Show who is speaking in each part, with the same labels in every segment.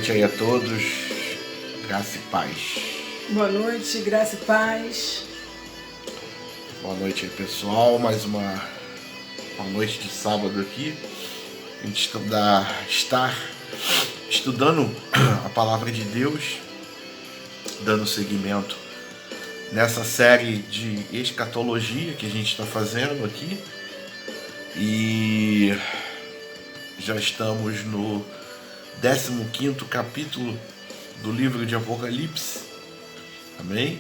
Speaker 1: noite aí a todos, graça e paz.
Speaker 2: Boa noite, graça e paz.
Speaker 1: Boa noite aí pessoal, mais uma noite de sábado aqui. A gente está estudando a palavra de Deus, dando seguimento nessa série de escatologia que a gente está fazendo aqui. E já estamos no 15º capítulo do livro de Apocalipse. Amém?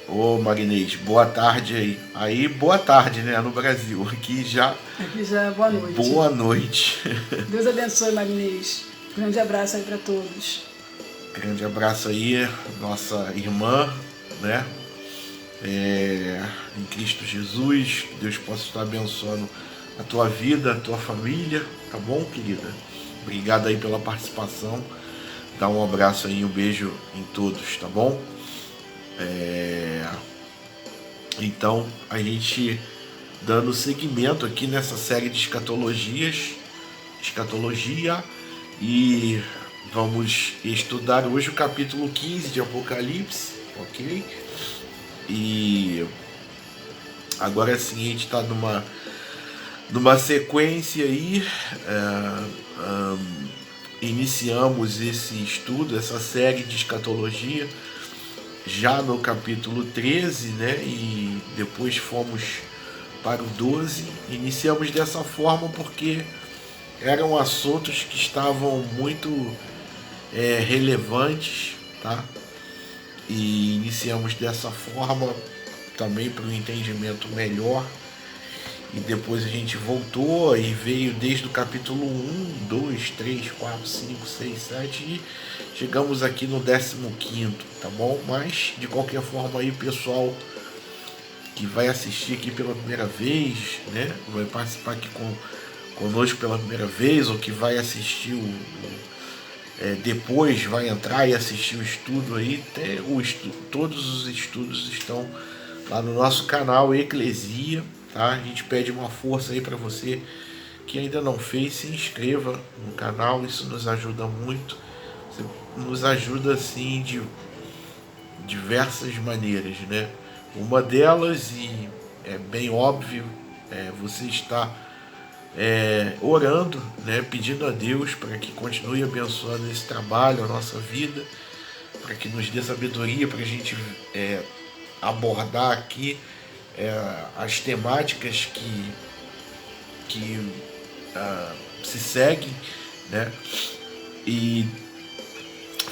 Speaker 1: Ô Marinês, boa tarde aí. Aí, boa tarde, né? No Brasil. Aqui já
Speaker 2: é boa noite.
Speaker 1: Boa noite.
Speaker 2: Deus abençoe, Marinês. Grande abraço aí para todos.
Speaker 1: Grande abraço aí, nossa irmã, né? Em Cristo Jesus. Que Deus possa estar abençoando a tua vida, a tua família. Tá bom, querida? Obrigado aí pela participação. Dá um abraço aí, um beijo em todos, tá bom? Então, a gente dando seguimento aqui nessa série de escatologia, e vamos estudar hoje o capítulo 15 de Apocalipse, ok? E agora sim a gente está numa sequência aí. Iniciamos esse estudo, essa série de escatologia já no capítulo 13, né? E depois fomos para o 12. Iniciamos dessa forma porque eram assuntos que estavam muito relevantes, tá? E iniciamos dessa forma também para um entendimento melhor. E depois a gente voltou e veio desde o capítulo 1, 2, 3, 4, 5, 6, 7 e chegamos aqui no 15º, tá bom? Mas de qualquer forma aí, pessoal que vai assistir aqui pela primeira vez, né? Vai participar aqui conosco pela primeira vez, ou que vai assistir depois vai entrar e assistir o estudo aí, todos os estudos estão lá no nosso canal Eclesia. Tá? A gente pede uma força aí para você que ainda não fez, se inscreva no canal, isso nos ajuda muito. Você nos ajuda assim de diversas maneiras, né? Uma delas, e é bem óbvio, você está orando, né? Pedindo a Deus para que continue abençoando esse trabalho, a nossa vida, para que nos dê sabedoria para a gente abordar aqui as temáticas que se seguem, né? E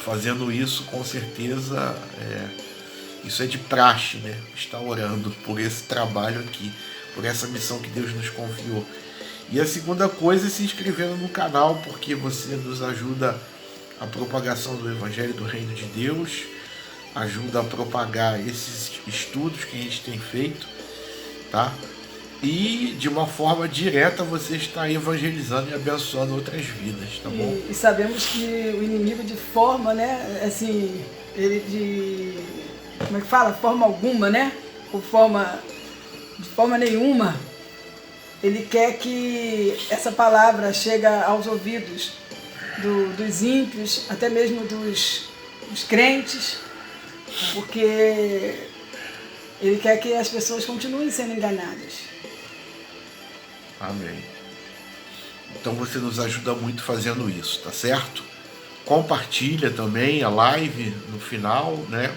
Speaker 1: fazendo isso, com certeza, isso é de praxe, né? Estar orando por esse trabalho aqui, por essa missão que Deus nos confiou. E a segunda coisa é se inscrevendo no canal, porque você nos ajuda a propagação do Evangelho do Reino de Deus, ajuda a propagar esses estudos que a gente tem feito, tá? E de uma forma direta você está evangelizando e abençoando outras vidas, tá bom?
Speaker 2: E sabemos que o inimigo de forma, né, assim, ele como é que fala? Forma alguma, né? De forma nenhuma, ele quer que essa palavra chegue aos ouvidos dos ímpios, até mesmo dos crentes, porque ele quer que as pessoas continuem sendo enganadas.
Speaker 1: Amém. Então você nos ajuda muito fazendo isso, tá certo? Compartilha também a live no final, né?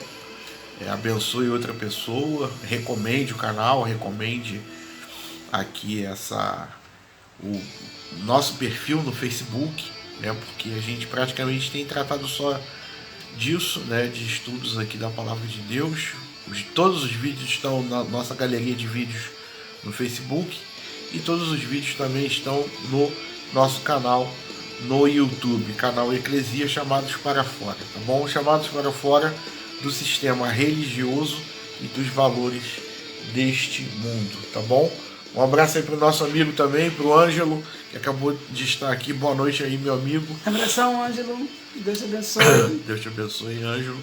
Speaker 1: Abençoe outra pessoa, recomende o canal, recomende aqui o nosso perfil no Facebook, né? Porque a gente praticamente tem tratado só disso, né? De estudos aqui da Palavra de Deus. Todos os vídeos estão na nossa galeria de vídeos no Facebook e todos os vídeos também estão no nosso canal no YouTube, canal Eclesia, Chamados para Fora, tá bom? Chamados para fora do sistema religioso e dos valores deste mundo, tá bom? Um abraço aí para o nosso amigo também, para o Ângelo, que acabou de estar aqui. Boa noite aí, meu amigo.
Speaker 2: Abração, Ângelo. Deus te abençoe.
Speaker 1: Deus te abençoe, Ângelo.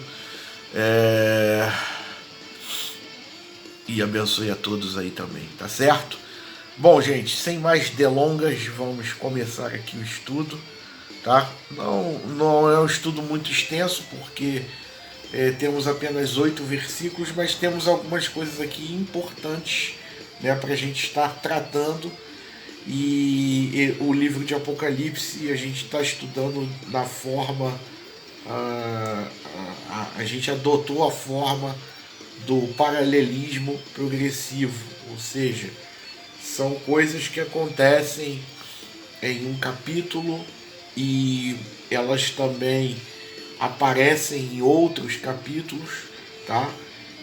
Speaker 1: E abençoe a todos aí também, tá certo? Bom, gente, sem mais delongas, vamos começar aqui o estudo, tá? Não é um estudo muito extenso, porque temos apenas 8 versículos, mas temos algumas coisas aqui importantes, né, para a gente estar tratando. E o livro de Apocalipse a gente está estudando na forma, a gente adotou a forma do paralelismo progressivo, ou seja, são coisas que acontecem em um capítulo e elas também aparecem em outros capítulos, tá?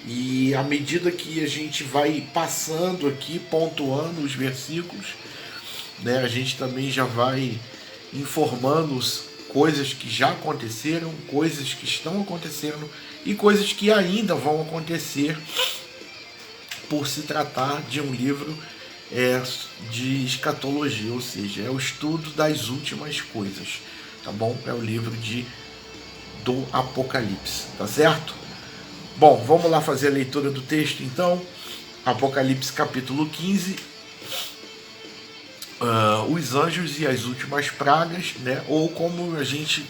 Speaker 1: E à medida que a gente vai passando aqui, pontuando os versículos, né, a gente também já vai informando coisas que já aconteceram, coisas que estão acontecendo e coisas que ainda vão acontecer, por se tratar de um livro de escatologia, ou seja, é o estudo das últimas coisas, tá bom? É o livro do Apocalipse, tá certo? Bom, vamos lá fazer a leitura do texto então. Apocalipse capítulo 15, os anjos e as últimas pragas, né? Ou como a gente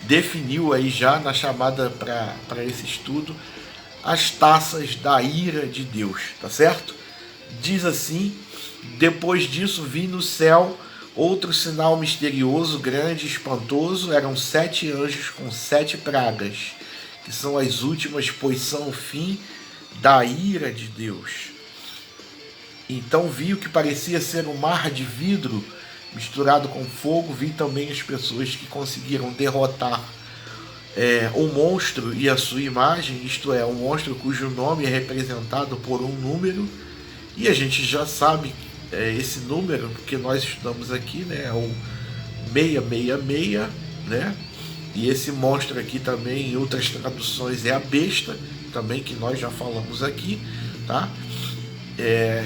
Speaker 1: definiu aí já na chamada para esse estudo, as taças da ira de Deus, tá certo? Diz assim: depois disso vi no céu outro sinal misterioso, grande e espantoso. Eram 7 anjos com 7 pragas, que são as últimas, pois são o fim da ira de Deus. Então vi o que parecia ser um mar de vidro misturado com fogo. Vi também as pessoas que conseguiram derrotar o monstro e a sua imagem, isto é, um monstro cujo nome é representado por um número, e a gente já sabe esse número, porque nós estudamos aqui, né, é o 666, né? E esse monstro aqui também, em outras traduções, é a besta, também, que nós já falamos aqui, tá?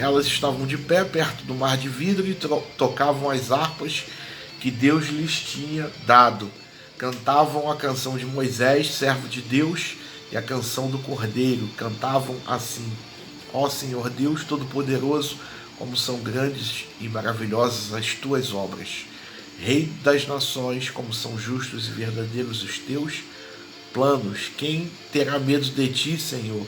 Speaker 1: Elas estavam de pé perto do mar de vidro e tocavam as harpas que Deus lhes tinha dado. Cantavam a canção de Moisés, servo de Deus, e a canção do Cordeiro. Cantavam assim: ó Senhor Deus Todo-Poderoso, como são grandes e maravilhosas as tuas obras. Rei das nações, como são justos e verdadeiros os teus planos. Quem terá medo de ti, Senhor?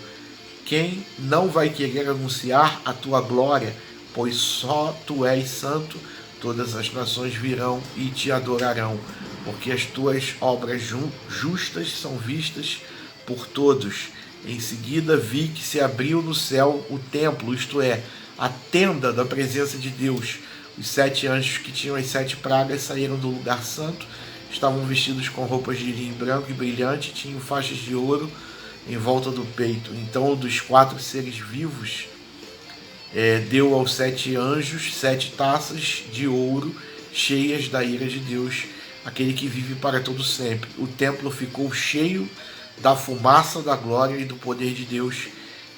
Speaker 1: Quem não vai querer anunciar a tua glória? Pois só tu és santo. Todas as nações virão e te adorarão, porque as tuas obras justas são vistas por todos. Em seguida vi que se abriu no céu o templo, isto é, a tenda da presença de Deus. Os 7 anjos que tinham as 7 pragas saíram do lugar santo. Estavam vestidos com roupas de linho branco e brilhante, tinham faixas de ouro em volta do peito. Então, dos 4 seres vivos, deu aos 7 anjos 7 taças de ouro cheias da ira de Deus, aquele que vive para todo sempre. O templo ficou cheio da fumaça da glória e do poder de Deus,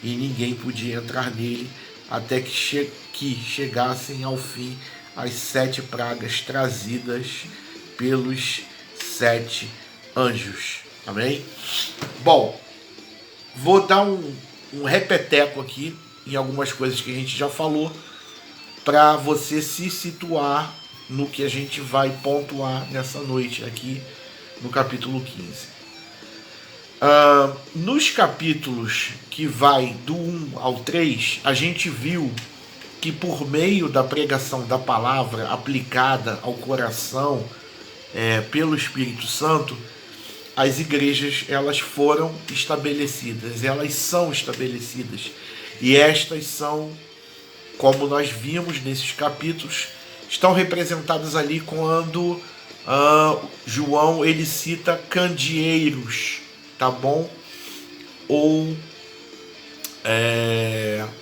Speaker 1: e ninguém podia entrar nele até que chegassem ao fim as 7 pragas trazidas pelos 7 anjos. Amém? Bom, vou dar um repeteco aqui em algumas coisas que a gente já falou, para você se situar no que a gente vai pontuar nessa noite aqui no capítulo 15. Nos capítulos que vai do 1 ao 3, a gente viu que por meio da pregação da palavra aplicada ao coração pelo Espírito Santo, as igrejas elas foram estabelecidas, elas são estabelecidas, e estas são, como nós vimos nesses capítulos, estão representadas ali quando João ele cita candeeiros, tá bom? Ou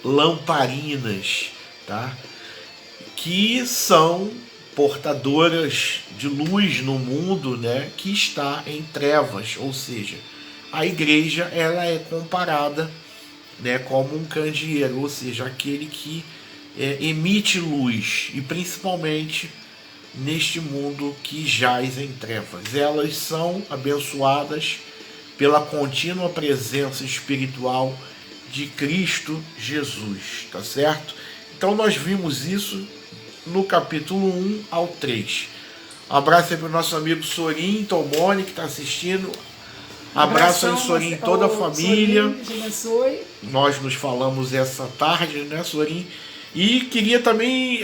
Speaker 1: lamparinas, tá? Que são portadoras de luz no mundo, né, que está em trevas. Ou seja, a igreja ela é comparada, né, como um candeeiro, ou seja, aquele que emite luz, e principalmente neste mundo que jaz em trevas. Elas são abençoadas pela contínua presença espiritual de Cristo Jesus, tá certo? Então nós vimos isso no capítulo 1 ao 3. Um abraço aí para o nosso amigo Sorin Tomoni, que está assistindo. Abraço aí, Sorin, toda a família.
Speaker 2: Sorin, Deus abençoe.
Speaker 1: Nós nos falamos essa tarde, né, Sorin? E queria também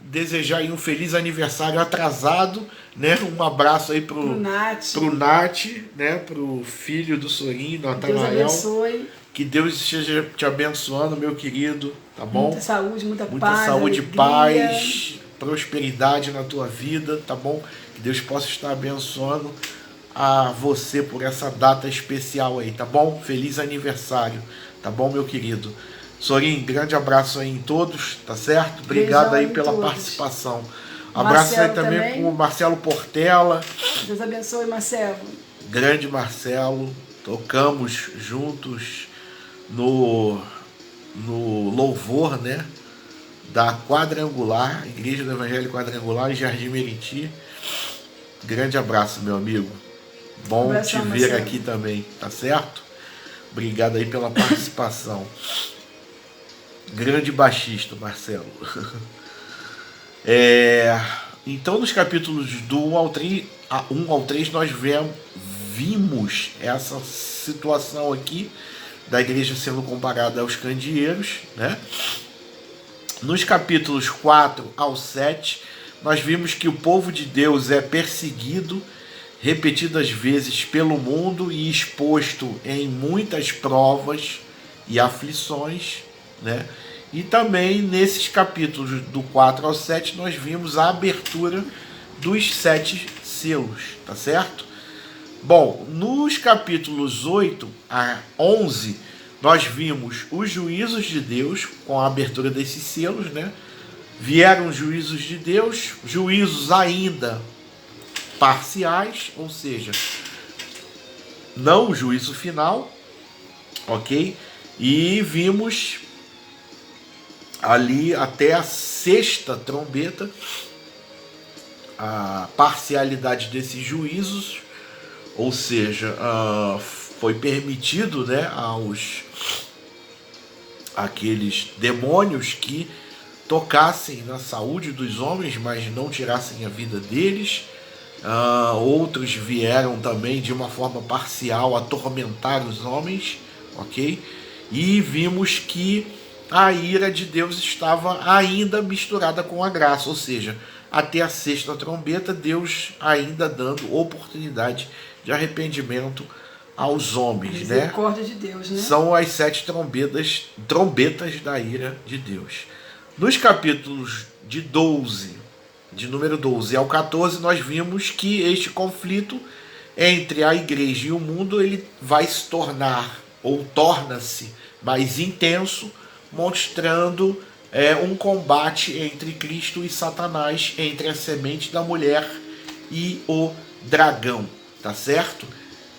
Speaker 1: desejar aí um feliz aniversário atrasado, né? Um abraço aí pro Nath, né? Pro filho do Sorin, Natanael.
Speaker 2: Deus abençoe.
Speaker 1: Que Deus esteja te abençoando, meu querido, tá bom?
Speaker 2: Muita saúde, muita paz,
Speaker 1: muita saúde,
Speaker 2: alegria.
Speaker 1: paz, prosperidade na tua vida, tá bom? Que Deus possa estar abençoando a você por essa data especial aí, tá bom? Feliz aniversário, tá bom, meu querido? Sorin, grande abraço aí em todos, tá certo? Obrigado aí pela participação. Abraço aí também pro Marcelo Portela.
Speaker 2: Deus abençoe, Marcelo.
Speaker 1: Grande Marcelo, tocamos juntos no louvor, né? Da Quadrangular, Igreja do Evangelho Quadrangular em Jardim Meriti. Grande abraço, meu amigo. Bom te ver aqui também, tá certo? Obrigado aí pela participação. Grande baixista, Marcelo. Então, nos capítulos do 1 ao 3, nós vimos essa situação aqui da igreja sendo comparada aos candeeiros, né? Nos capítulos 4 ao 7, nós vimos que o povo de Deus é perseguido repetidas vezes pelo mundo e exposto em muitas provas e aflições, né? E também nesses capítulos do 4 ao 7 nós vimos a abertura dos 7 selos, tá certo? Bom, nos capítulos 8 a 11 nós vimos os juízos de Deus com a abertura desses selos, né? Vieram juízos de Deus, juízos ainda parciais, ou seja, não o juízo final, ok? E vimos ali até a 6ª trombeta a parcialidade desses juízos, ou seja, foi permitido, né, aqueles demônios que tocassem na saúde dos homens, mas não tirassem a vida deles. Outros vieram também de uma forma parcial atormentar os homens, ok? E vimos que a ira de Deus estava ainda misturada com a graça, ou seja, até a 6ª trombeta, Deus ainda dando oportunidade de arrependimento aos homens,
Speaker 2: misericórdia de Deus, né?
Speaker 1: São as 7 trombetas da ira de Deus. Nos capítulos de número 12 ao 14, nós vimos que este conflito entre a igreja e o mundo ele vai se tornar, ou torna-se, mais intenso, mostrando um combate entre Cristo e Satanás, entre a semente da mulher e o dragão, tá certo?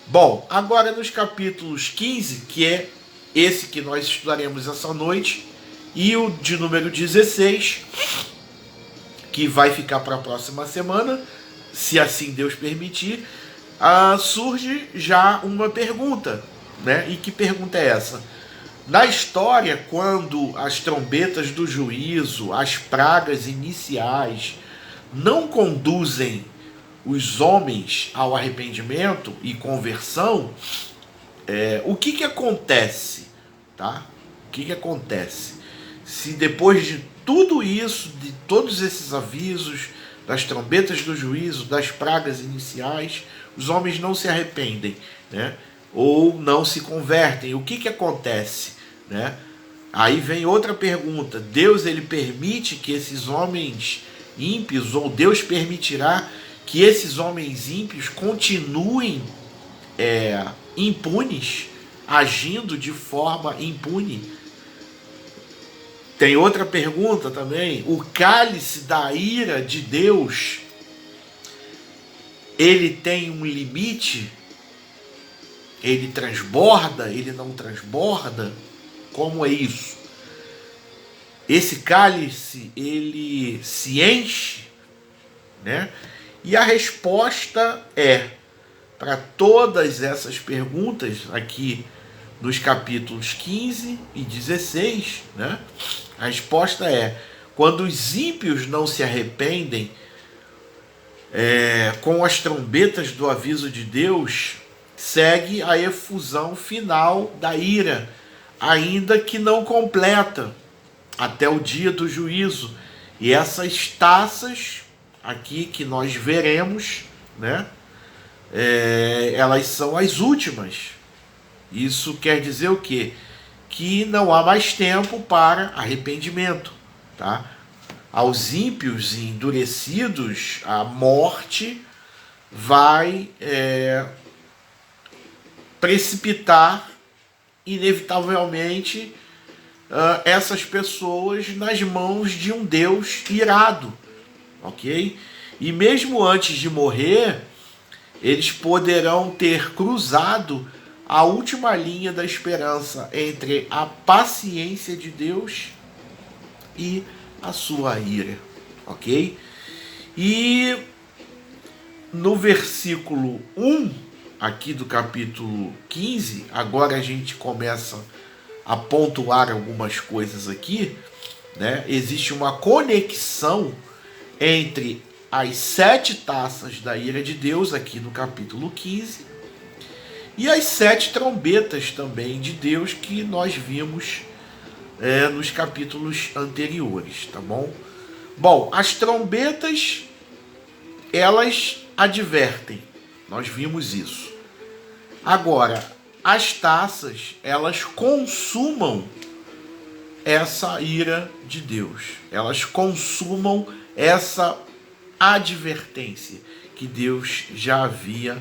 Speaker 1: Bom, agora nos capítulos 15, que é esse que nós estudaremos essa noite, e o de número 16, que vai ficar para a próxima semana, se assim Deus permitir, surge já uma pergunta, né? E que pergunta é essa? Na história, quando as trombetas do juízo, as pragas iniciais, não conduzem os homens ao arrependimento e conversão, o que acontece? Tá? O que acontece? Se depois de tudo isso, de todos esses avisos, das trombetas do juízo, das pragas iniciais, os homens não se arrependem, né? Ou não se convertem, o que acontece, né? Aí vem outra pergunta: Deus ele permite que esses homens ímpios, ou Deus permitirá que esses homens ímpios continuem impunes, agindo de forma impune? Tem outra pergunta também: o cálice da ira de Deus, ele tem um limite? Ele transborda? Ele não transborda? Como é isso? Esse cálice, ele se enche, né? E a resposta para todas essas perguntas aqui nos capítulos 15 e 16, né? A resposta quando os ímpios não se arrependem, com as trombetas do aviso de Deus, segue a efusão final da ira, ainda que não completa, até o dia do juízo. E essas taças aqui que nós veremos, né, elas são as últimas. Isso quer dizer o quê? Que não há mais tempo para arrependimento, tá? Aos ímpios e endurecidos, a morte vai precipitar inevitavelmente essas pessoas nas mãos de um Deus irado, ok? E mesmo antes de morrer, eles poderão ter cruzado a última linha da esperança entre a paciência de Deus e a sua ira, ok? E no versículo 1 aqui do capítulo 15, agora a gente começa a pontuar algumas coisas aqui, né? Existe uma conexão entre as 7 taças da ira de Deus aqui no capítulo 15 e as 7 trombetas também de Deus que nós vimos nos capítulos anteriores, tá bom? Bom, as trombetas, elas advertem, nós vimos isso. Agora, as taças, elas consumam essa ira de Deus, elas consumam essa advertência que Deus já havia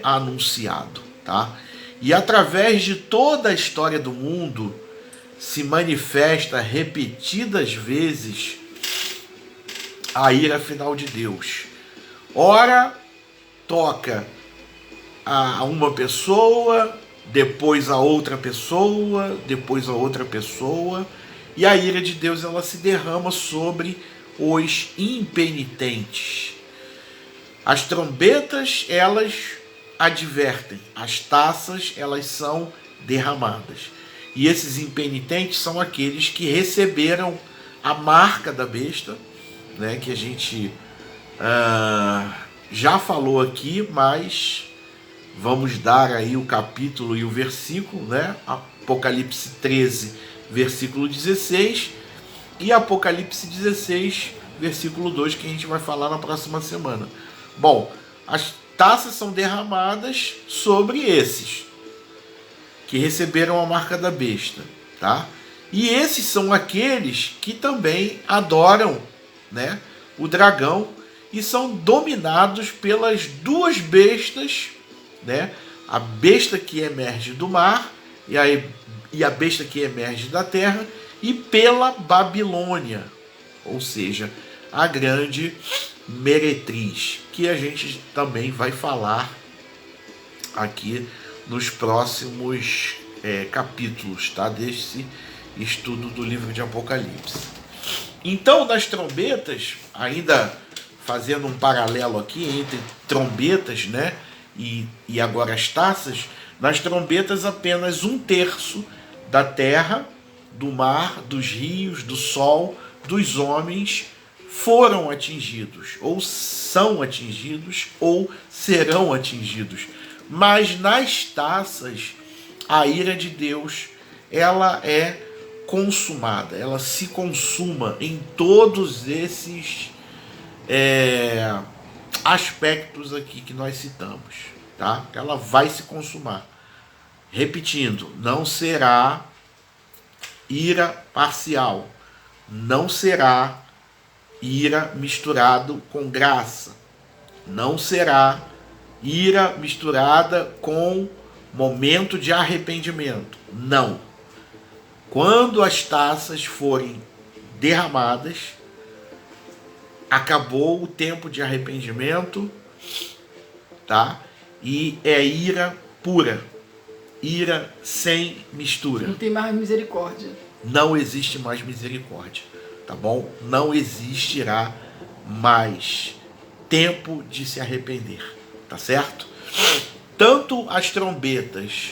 Speaker 1: anunciado, tá? E através de toda a história do mundo se manifesta repetidas vezes a ira final de Deus. Ora toca a uma pessoa, depois a outra pessoa, depois a outra pessoa, e a ira de Deus ela se derrama sobre os impenitentes. As trombetas, elas advertem, as taças, elas são derramadas. E esses impenitentes são aqueles que receberam a marca da besta, né, que a gente já falou aqui, mas vamos dar aí o capítulo e o versículo, né? Apocalipse 13, versículo 16 e Apocalipse 16, versículo 2, que a gente vai falar na próxima semana. Bom, as taças são derramadas sobre esses que receberam a marca da besta, tá? E esses são aqueles que também adoram, né, o dragão e são dominados pelas duas bestas, né? A besta que emerge do mar e a besta que emerge da terra, e pela Babilônia, ou seja, a grande meretriz, que a gente também vai falar aqui nos próximos capítulos, tá? Desse estudo do livro de Apocalipse. Então, nas trombetas, ainda fazendo um paralelo aqui entre trombetas, né, e agora as taças, nas trombetas apenas 1/3 da terra, do mar, dos rios, do sol, dos homens foram atingidos, ou são atingidos, ou serão atingidos. Mas nas taças, a ira de Deus, ela é consumada, ela se consuma em todos esses aspectos aqui que nós citamos, tá? Ela vai se consumar. Repetindo, não será ira parcial, não será ira misturado com graça, não será ira misturada com momento de arrependimento, não. Quando as taças forem derramadas, acabou o tempo de arrependimento, tá? E é ira pura, ira sem mistura.
Speaker 2: Não tem mais misericórdia.
Speaker 1: Não existe mais misericórdia, tá bom? Não existirá mais tempo de se arrepender, tá certo? Tanto as trombetas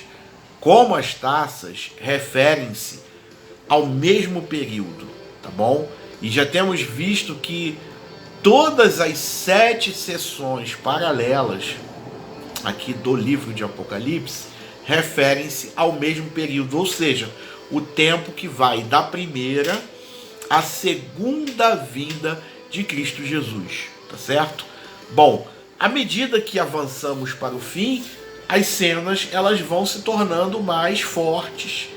Speaker 1: como as taças referem-se ao mesmo período, tá bom? E já temos visto que todas as 7 sessões paralelas aqui do livro de Apocalipse referem-se ao mesmo período, ou seja, o tempo que vai da primeira à segunda vinda de Cristo Jesus, tá certo? Bom, à medida que avançamos para o fim, as cenas elas vão se tornando mais fortes,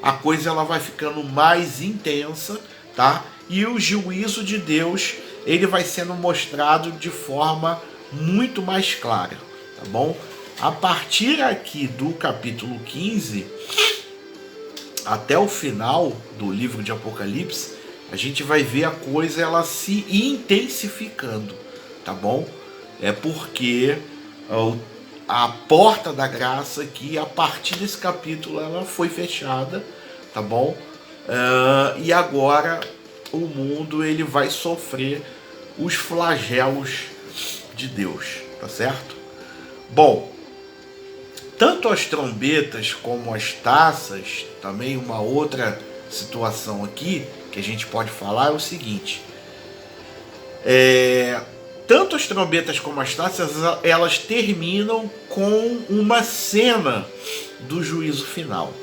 Speaker 1: a coisa ela vai ficando mais intensa, tá? E o juízo de Deus ele vai sendo mostrado de forma muito mais clara, tá bom? A partir aqui do capítulo 15 até o final do livro de Apocalipse, a gente vai ver a coisa ela se intensificando, tá bom? É porque a porta da graça aqui, a partir desse capítulo, ela foi fechada, tá bom? E agora o mundo ele vai sofrer os flagelos de Deus, tá certo? Bom, tanto as trombetas como as taças, também uma outra situação aqui que a gente pode falar é o seguinte: tanto as trombetas como as taças, elas terminam com uma cena do juízo final.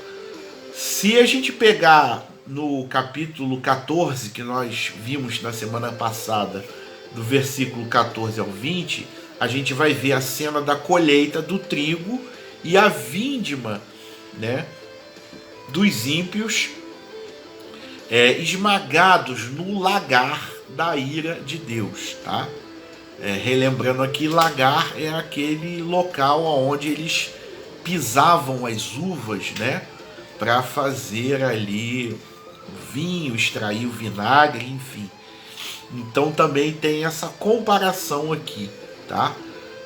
Speaker 1: Se a gente pegar no capítulo 14, que nós vimos na semana passada, do versículo 14 ao 20, a gente vai ver a cena da colheita do trigo e a vindima, né, dos ímpios esmagados no lagar da ira de Deus, tá? Relembrando aqui, lagar é aquele local onde eles pisavam as uvas, né, para fazer ali o vinho, extrair o vinagre, enfim. Então também tem essa comparação aqui, tá?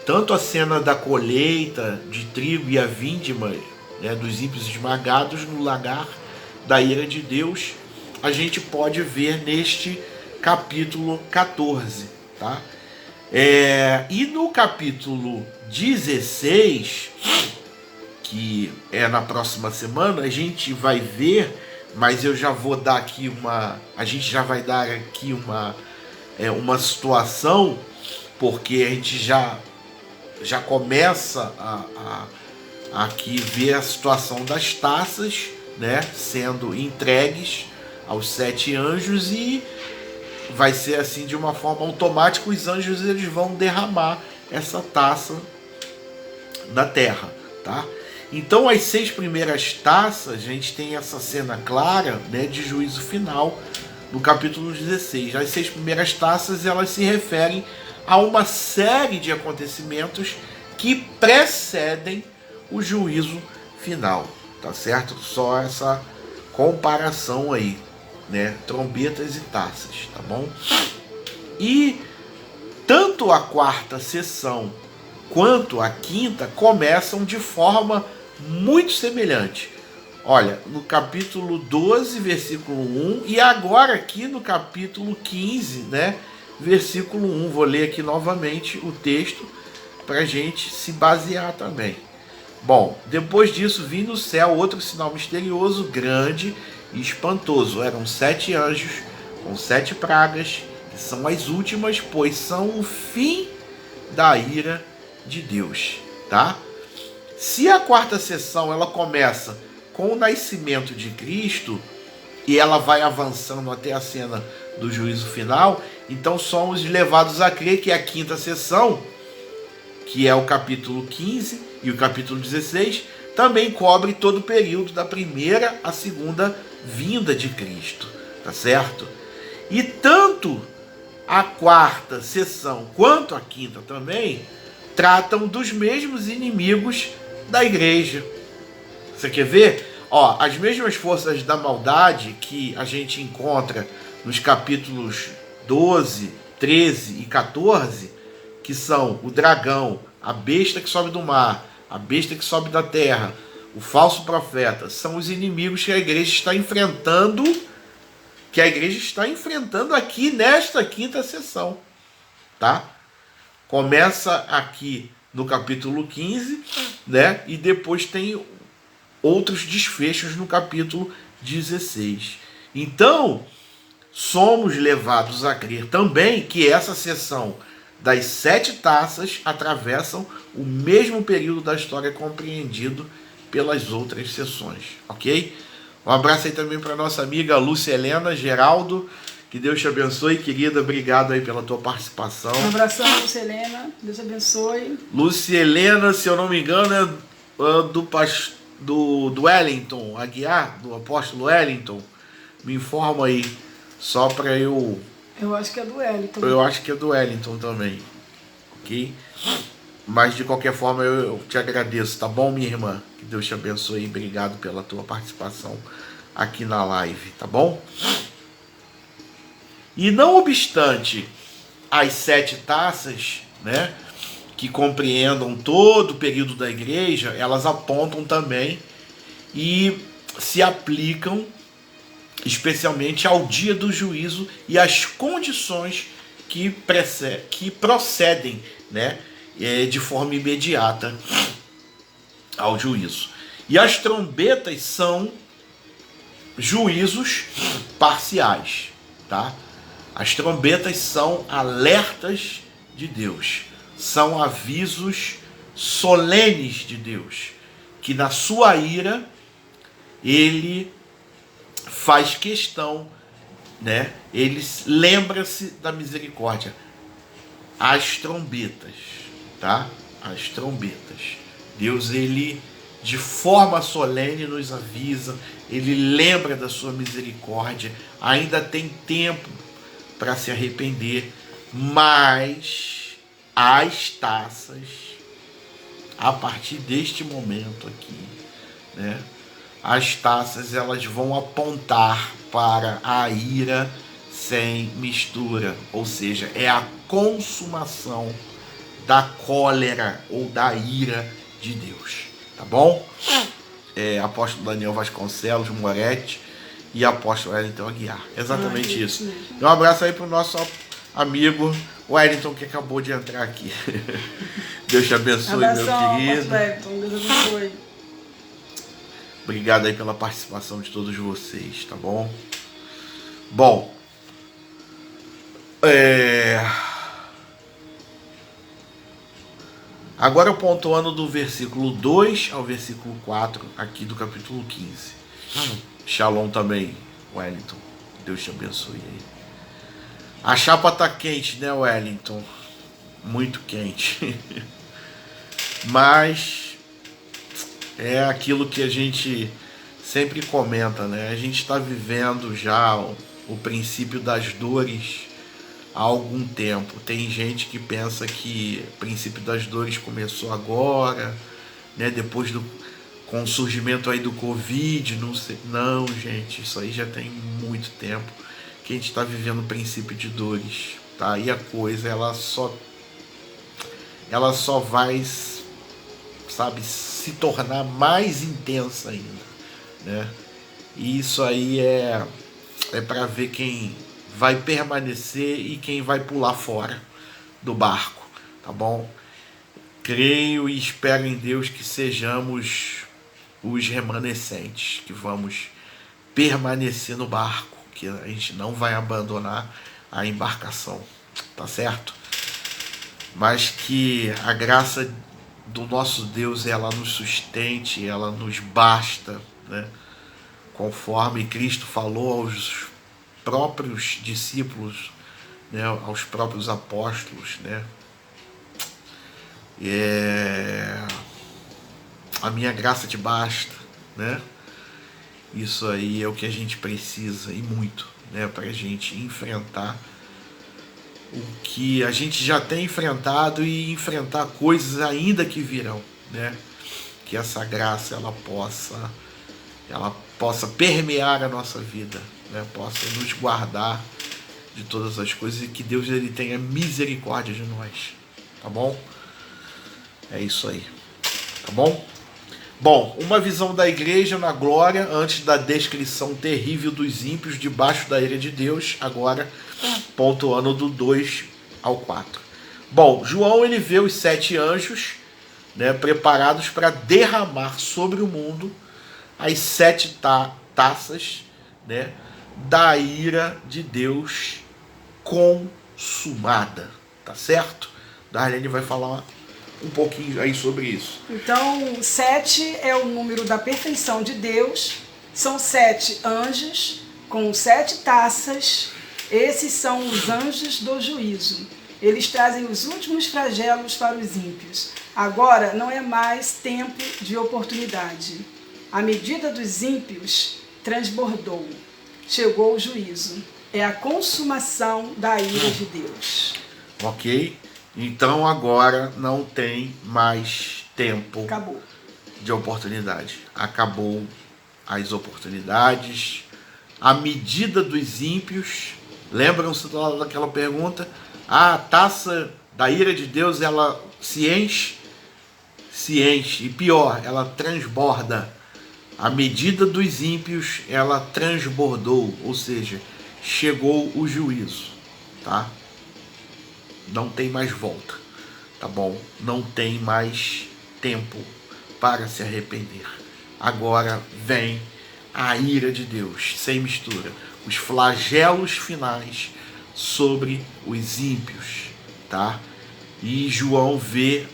Speaker 1: Tanto a cena da colheita de trigo e a vindima, né, dos ímpios esmagados no lagar da ira de Deus, a gente pode ver neste capítulo 14, tá? E no capítulo 16, que é na próxima semana, a gente vai ver, mas eu já vou dar aqui a gente já vai dar aqui uma situação, porque a gente já começa a aqui ver a situação das taças, né, sendo entregues aos 7 anjos, e vai ser assim de uma forma automática, os anjos eles vão derramar essa taça na terra, tá? Então as 6 primeiras taças, a gente tem essa cena clara, né, de juízo final no capítulo 16. As 6 primeiras taças elas se referem a uma série de acontecimentos que precedem o juízo final, tá certo? Só essa comparação aí, né? Trombetas e taças, tá bom? E tanto a 4ª sessão quanto a 5ª começam de forma muito semelhante. Olha, no capítulo 12, versículo 1, e agora aqui no capítulo 15, né, versículo 1. Vou ler aqui novamente o texto para a gente se basear também. Bom, depois disso vi no céu outro sinal misterioso, grande e espantoso. Eram 7 anjos com 7 pragas, que são as últimas, pois são o fim da ira de Deus, tá? Se a 4ª sessão ela começa com o nascimento de Cristo e ela vai avançando até a cena do juízo final, então somos levados a crer que a 5ª sessão, que é o capítulo 15 e o capítulo 16, também cobre todo o período da primeira à segunda vinda de Cristo, tá certo? E tanto a 4ª sessão quanto a 5ª também tratam dos mesmos inimigos da igreja. Você quer ver? Ó, as mesmas forças da maldade que a gente encontra nos capítulos 12, 13 e 14, que são o dragão, a besta que sobe do mar, a besta que sobe da terra, o falso profeta, são os inimigos que a igreja está enfrentando, aqui nesta 5ª sessão, tá? Começa aqui no capítulo 15, né? E depois tem outros desfechos no capítulo 16. Então, somos levados a crer também que essa seção das 7 taças atravessam o mesmo período da história compreendido pelas outras sessões, ok? Um abraço aí também para nossa amiga Lúcia Helena, Geraldo, que Deus te abençoe, querida, obrigado aí pela tua participação.
Speaker 2: Um abração, Lúcia Helena, Deus abençoe.
Speaker 1: Lúcia Helena, se eu não me engano, é do Wellington Aguiar, do apóstolo Wellington, me informa aí, só para eu...
Speaker 2: Eu acho que é do Wellington.
Speaker 1: Eu acho que é do Wellington também, ok? Mas de qualquer forma eu te agradeço, tá bom, minha irmã? Que Deus te abençoe e obrigado pela tua participação aqui na live, tá bom? E não obstante as 7 taças, né, que compreendam todo o período da igreja, elas apontam também e se aplicam especialmente ao dia do juízo e às condições que procedem, né, de forma imediata ao juízo. E as trombetas são juízos parciais, tá? As trombetas são alertas de Deus, são avisos solenes de Deus, que na sua ira ele faz questão, né? Ele lembra-se da misericórdia. As trombetas, tá? As trombetas. Deus, ele de forma solene nos avisa, ele lembra da sua misericórdia, ainda tem tempo para se arrepender, mas as taças, a partir deste momento aqui, né? As taças, elas vão apontar para a ira sem mistura, ou seja, é a consumação da cólera ou da ira de Deus, tá bom? Apóstolo Daniel Vasconcelos Moretti e apóstolo Wellington Aguiar, exatamente isso. Um abraço aí para o nosso amigo Wellington, que acabou de entrar aqui. Deus te abençoe,
Speaker 2: abração,
Speaker 1: meu querido.
Speaker 2: Wellington, Deus abençoe.
Speaker 1: Obrigado aí pela participação de todos vocês, tá bom? Bom, agora pontuando do versículo 2 ao versículo 4 aqui do capítulo 15. Shalom também, Wellington. Deus te abençoe aí. A chapa tá quente, né, Wellington? Muito quente. Mas é aquilo que a gente sempre comenta, né? A gente está vivendo já o princípio das dores há algum tempo. Tem gente que pensa que o princípio das dores começou agora, né? Depois com o surgimento aí do Covid, não sei. Não, gente, isso aí já tem muito tempo que a gente está vivendo o princípio de dores, tá? E a coisa, ela só vai, sabe, se tornar mais intensa ainda, né? E isso aí é para ver quem vai permanecer e quem vai pular fora do barco, tá bom? Creio e espero em Deus que sejamos os remanescentes, que vamos permanecer no barco, que a gente não vai abandonar a embarcação, tá certo? Mas que a graça do nosso Deus, ela nos sustente, ela nos basta, né? Conforme Cristo falou aos próprios discípulos, né? Aos próprios apóstolos, né? A minha graça te basta, né? Isso aí é o que a gente precisa, e muito, né? Para a gente enfrentar o que a gente já tem enfrentado e enfrentar coisas ainda que virão, né? Que essa graça ela possa permear a nossa vida, né? Possa nos guardar de todas as coisas e que Deus ele tenha misericórdia de nós, tá bom? É isso aí, tá bom? Bom, uma visão da igreja na glória antes da descrição terrível dos ímpios debaixo da ira de Deus, agora pontuando do 2 ao 4. Bom, João ele vê os 7 anjos, né, preparados para derramar sobre o mundo as 7 taças, né, da ira de Deus consumada, tá certo? Darlene vai falar um pouquinho aí sobre isso.
Speaker 2: Então, 7 é o número da perfeição de Deus. São 7 anjos com 7 taças. Esses são os anjos do juízo. Eles trazem os últimos flagelos para os ímpios. Agora não é mais tempo de oportunidade. A medida dos ímpios transbordou. Chegou o juízo. É a consumação da ira de Deus.
Speaker 1: Ok? Então agora não tem mais tempo.
Speaker 2: Acabou.
Speaker 1: De oportunidade. Acabou as oportunidades. A medida dos ímpios. Lembram-se daquela pergunta? A taça da ira de Deus, ela se enche. E pior, ela transborda. A medida dos ímpios, ela transbordou. Ou seja, chegou o juízo. Tá? Não tem mais volta, tá bom? Não tem mais tempo para se arrepender. Agora vem a ira de Deus, sem mistura. Os flagelos finais sobre os ímpios, tá? E João vê,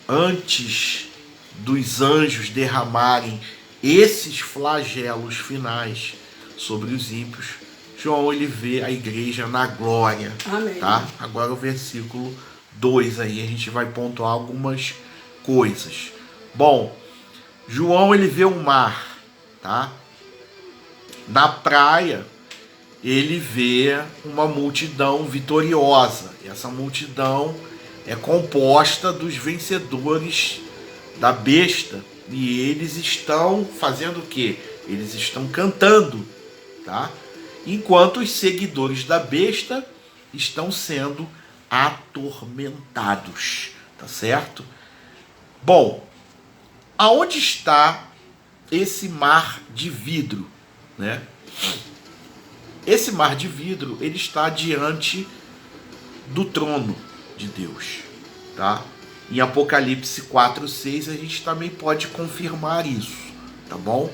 Speaker 1: antes dos anjos derramarem esses flagelos finais sobre os ímpios, João, ele vê a igreja na glória.
Speaker 2: Amém.
Speaker 1: Tá? Agora o versículo 2 aí, a gente vai pontuar algumas coisas. Bom, João, ele vê o mar, tá? Na praia, ele vê uma multidão vitoriosa. E essa multidão é composta dos vencedores da besta. E eles estão fazendo o quê? Eles estão cantando, tá? Enquanto os seguidores da besta estão sendo atormentados, tá certo? Bom, aonde está esse mar de vidro, né? Esse mar de vidro, ele está diante do trono de Deus, tá? Em Apocalipse 4:6 a gente também pode confirmar isso, tá bom?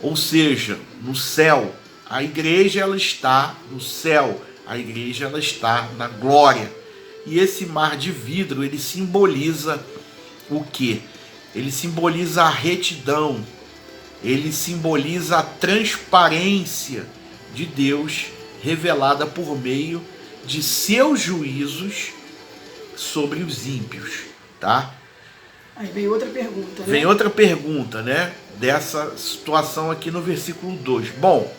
Speaker 1: Ou seja, no céu, a igreja, ela está no céu, a igreja, ela está na glória. E esse mar de vidro, ele simboliza o quê? Ele simboliza a retidão, ele simboliza a transparência de Deus revelada por meio de seus juízos sobre os ímpios, tá?
Speaker 2: Aí vem outra pergunta, né?
Speaker 1: Vem outra pergunta, né? Dessa situação aqui no versículo 2. Bom,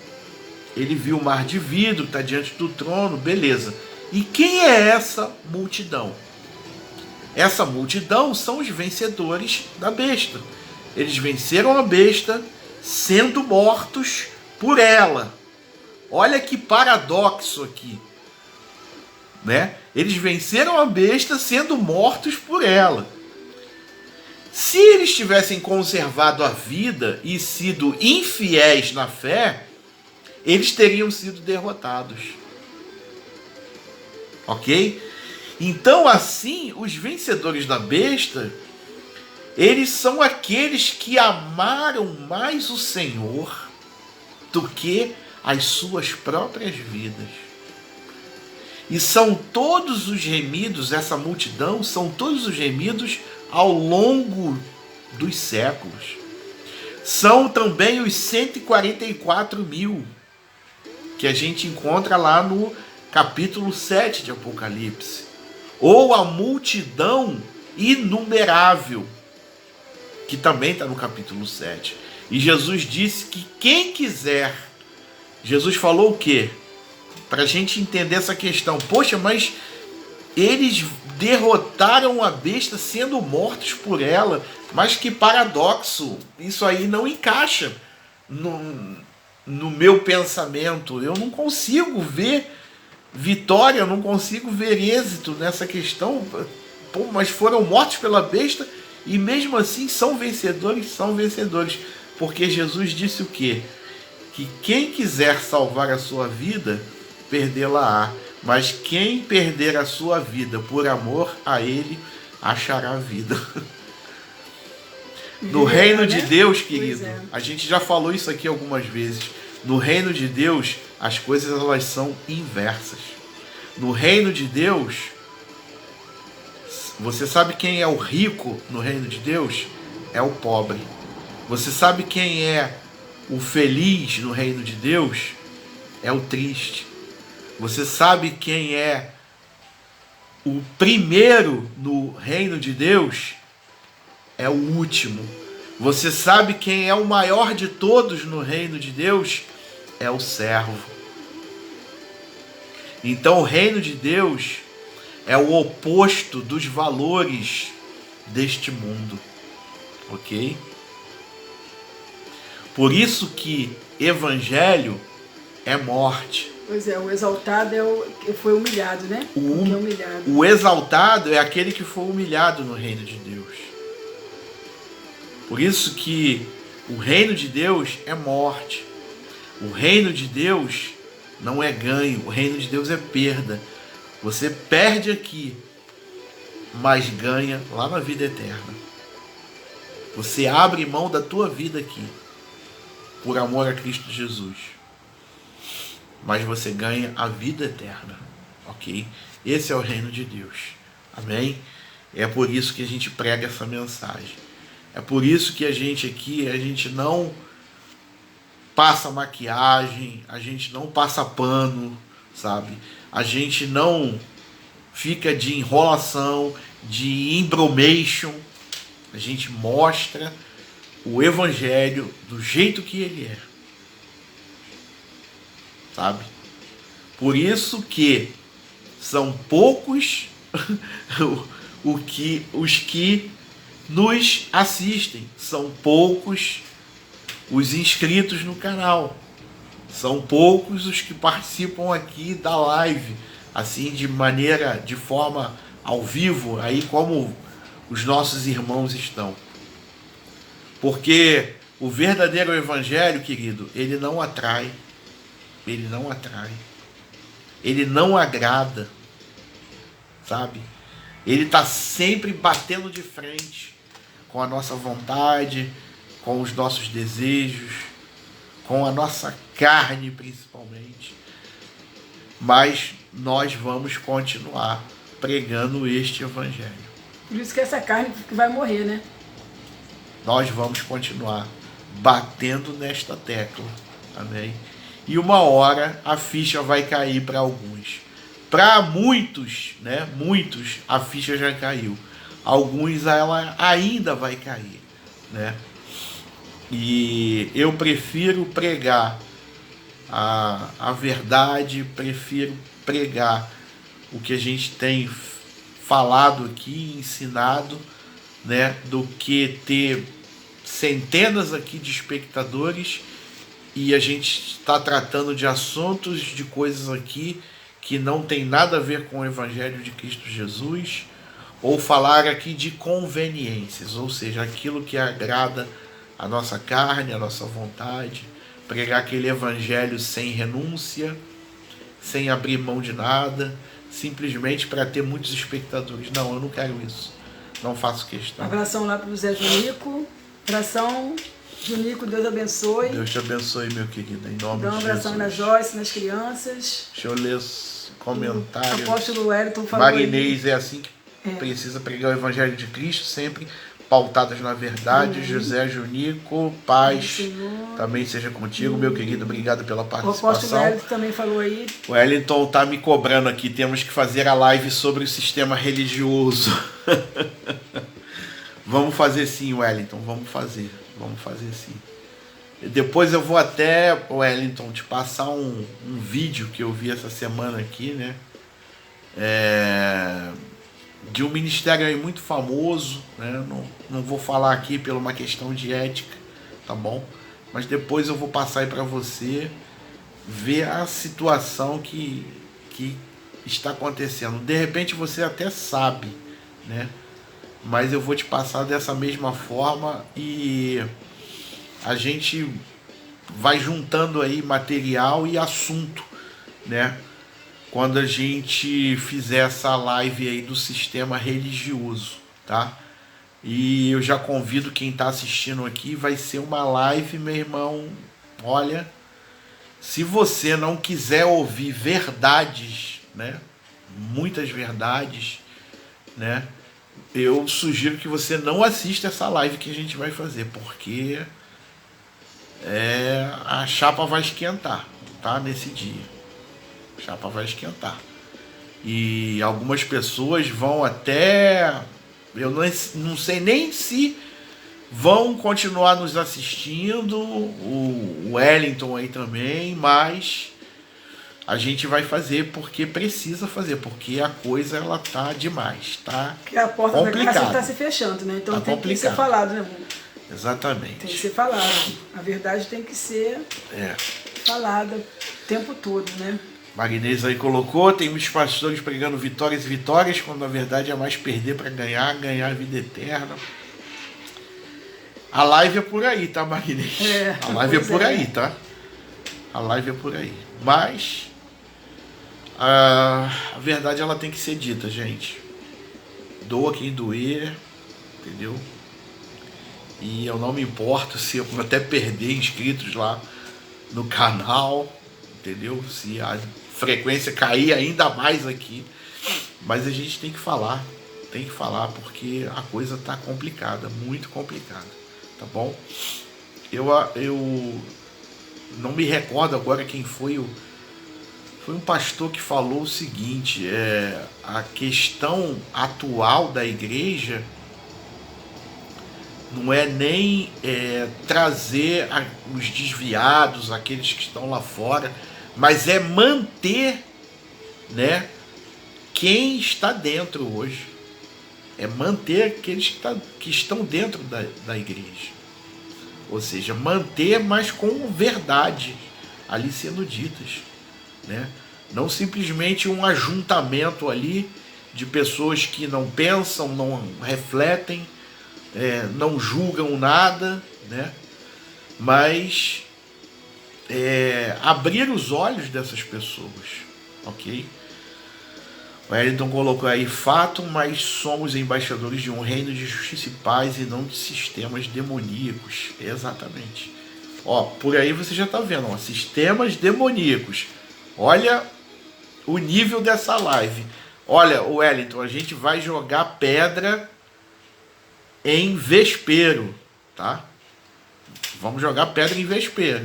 Speaker 1: ele viu o mar de vidro, está diante do trono, beleza. E quem é essa multidão? Essa multidão são os vencedores da besta. Eles venceram a besta sendo mortos por ela. Olha que paradoxo aqui, né? Eles venceram a besta sendo mortos por ela. Se eles tivessem conservado a vida e sido infiéis na fé, eles teriam sido derrotados. Ok? Então, assim, os vencedores da besta, eles são aqueles que amaram mais o Senhor do que as suas próprias vidas. E são todos os remidos, essa multidão, são todos os remidos ao longo dos séculos. São também os 144 mil que a gente encontra lá no capítulo 7 de Apocalipse. Ou a multidão inumerável, que também está no capítulo 7. E Jesus disse que quem quiser... Jesus falou o quê? Para a gente entender essa questão. Poxa, mas eles derrotaram a besta sendo mortos por ela. Mas que paradoxo. Isso aí não encaixa no meu pensamento. Eu não consigo ver vitória, eu não consigo ver êxito nessa questão. Pô, mas foram mortos pela besta e mesmo assim são vencedores, porque Jesus disse o quê? Que quem quiser salvar a sua vida, perdê-la-á, mas quem perder a sua vida por amor a ele, achará vida. No reino de Deus, querido, a gente já falou isso aqui algumas vezes, No reino de Deus, as coisas elas são inversas. No reino de Deus, você sabe quem é o rico no reino de Deus? É o pobre. Você sabe quem é o feliz no reino de Deus? É o triste. Você sabe quem é o primeiro no reino de Deus? É o último. Você sabe quem é o maior de todos no reino de Deus? É o servo. Então o reino de Deus é o oposto dos valores deste mundo, ok? Por isso que evangelho é morte.
Speaker 2: Pois é, o exaltado é o que foi humilhado, né? O que é humilhado.
Speaker 1: O exaltado é aquele que foi humilhado no reino de Deus. Por isso que o reino de Deus é morte. O reino de Deus não é ganho, o reino de Deus é perda. Você perde aqui, mas ganha lá na vida eterna. Você abre mão da tua vida aqui, por amor a Cristo Jesus. Mas você ganha a vida eterna, ok? Esse é o reino de Deus, amém? É por isso que a gente prega essa mensagem. É por isso que a gente aqui, a gente não passa maquiagem, a gente não passa pano, sabe? A gente não fica de enrolação, de embromation. A gente mostra o evangelho do jeito que ele é, sabe? Por isso que são poucos os que nos assistem, são poucos os inscritos no canal, são poucos os que participam aqui da live, assim de forma ao vivo, aí como os nossos irmãos estão. Porque o verdadeiro evangelho, querido, ele não atrai, ele não atrai, ele não agrada, sabe? Ele está sempre batendo de frente com a nossa vontade, com os nossos desejos, com a nossa carne principalmente. Mas nós vamos continuar pregando este evangelho.
Speaker 2: Por isso que essa carne vai morrer, né?
Speaker 1: Nós vamos continuar batendo nesta tecla, amém? E uma hora a ficha vai cair para alguns. Para muitos, né? Muitos a ficha já caiu. Alguns ela ainda vai cair, né? E eu prefiro pregar a verdade, prefiro pregar o que a gente tem falado aqui, ensinado, né, do que ter centenas aqui de espectadores e a gente está tratando de assuntos, de coisas aqui que não tem nada a ver com o Evangelho de Cristo Jesus, ou falar aqui de conveniências, ou seja, aquilo que agrada a nossa carne, a nossa vontade, pregar aquele evangelho sem renúncia, sem abrir mão de nada, simplesmente para ter muitos espectadores. Não, eu não quero isso. Não faço questão.
Speaker 2: Abração lá para o Zé Junico. Abração, Junico, Deus abençoe.
Speaker 1: Deus te abençoe, meu querido, em nome de Jesus.
Speaker 2: Dá um abração na Joyce, nas crianças.
Speaker 1: Deixa eu ler os comentários.
Speaker 2: O apóstolo Wellington falou
Speaker 1: Marinês, é assim que precisa pregar o evangelho de Cristo, sempre pautadas na verdade. José Junico, paz também seja contigo, meu querido, obrigado pela participação.
Speaker 2: O apóstolo Wellington também falou aí.
Speaker 1: O Wellington tá me cobrando aqui, temos que fazer a live sobre o sistema religioso. Vamos fazer sim, Wellington, vamos fazer sim. Depois eu vou até, Wellington, te passar um vídeo que eu vi essa semana aqui, né? De um ministério aí muito famoso, né? Não vou falar aqui por uma questão de ética, tá bom? Mas depois eu vou passar aí para você ver a situação que está acontecendo. De repente você até sabe, né? Mas eu vou te passar dessa mesma forma e a gente vai juntando aí material e assunto, né? Quando a gente fizer essa live aí do sistema religioso, tá? E eu já convido quem está assistindo aqui, vai ser uma live, meu irmão, olha, Se você não quiser ouvir verdades, né, muitas verdades, né, eu sugiro que você não assista essa live que a gente vai fazer, porque a chapa vai esquentar, tá? Nesse dia. A chapa vai esquentar. E algumas pessoas vão até... Eu não sei nem se vão continuar nos assistindo, o Wellington aí também, mas a gente vai fazer porque precisa fazer, porque a coisa ela tá demais, tá?
Speaker 2: Porque a porta da graça está se fechando, né? Então tem que ser falado, né, amor?
Speaker 1: Exatamente.
Speaker 2: Tem que ser falado. A verdade tem que ser falada o tempo todo, né?
Speaker 1: Marinês aí colocou, tem muitos pastores pregando vitórias e vitórias, quando na verdade é mais perder para ganhar, ganhar a vida eterna. A live é por aí, tá, Marinês? A live é por aí, tá? A live é por aí. Mas a verdade ela tem que ser dita, gente. Doa quem doer, entendeu? E eu não me importo se eu até perder inscritos lá no canal, entendeu? Se a frequência cair ainda mais aqui. Mas a gente tem que falar porque a coisa tá complicada, muito complicada, tá bom? Eu não me recordo agora quem foi foi um pastor que falou o seguinte, a questão atual da igreja não é nem trazer os desviados, aqueles que estão lá fora, mas é manter, né, quem está dentro hoje. É manter aqueles que estão dentro da igreja. Ou seja, manter, mas com verdade ali sendo ditas, né? Não simplesmente um ajuntamento ali de pessoas que não pensam, não refletem, não julgam nada, né? Mas abrir os olhos dessas pessoas, ok? O Wellington colocou aí fato, mas somos embaixadores de um reino de justiça e paz e não de sistemas demoníacos. Exatamente. Ó, por aí você já está vendo, ó, sistemas demoníacos. Olha o nível dessa live. Olha, Wellington, a gente vai jogar pedra em vespeiro, tá? Vamos jogar pedra em vespeiro.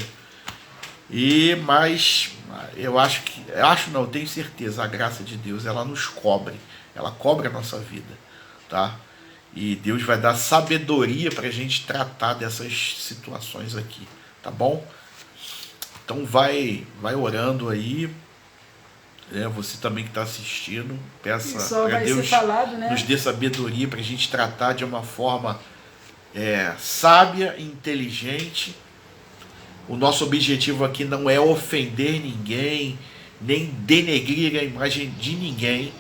Speaker 1: Mas eu tenho certeza, a graça de Deus, ela nos cobre, ela cobre a nossa vida, tá? E Deus vai dar sabedoria para a gente tratar dessas situações aqui, tá bom? Então vai orando aí, você também que está assistindo, peça para Deus falado, né? Nos dê sabedoria para a gente tratar de uma forma sábia e inteligente. O nosso objetivo aqui não é ofender ninguém, nem denegrir a imagem de ninguém,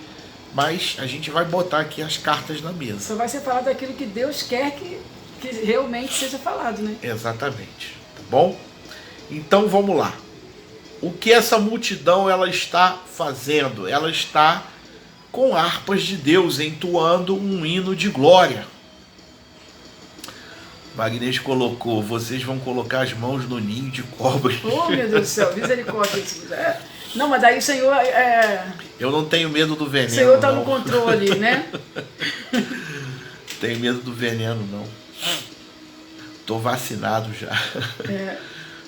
Speaker 1: mas a gente vai botar aqui as cartas na mesa.
Speaker 2: Só vai ser falado aquilo que Deus quer que realmente seja falado, né?
Speaker 1: Exatamente. Tá bom? Então vamos lá. O que essa multidão ela está fazendo? Ela está com harpas de Deus, entoando um hino de glória. Magnês colocou, vocês vão colocar as mãos no ninho de cobra.
Speaker 2: Oh, meu Deus do céu, misericórdia. Não, mas aí o Senhor...
Speaker 1: Eu não tenho medo do veneno,
Speaker 2: o Senhor está no controle, né?
Speaker 1: Tenho medo do veneno, não. Estou vacinado já.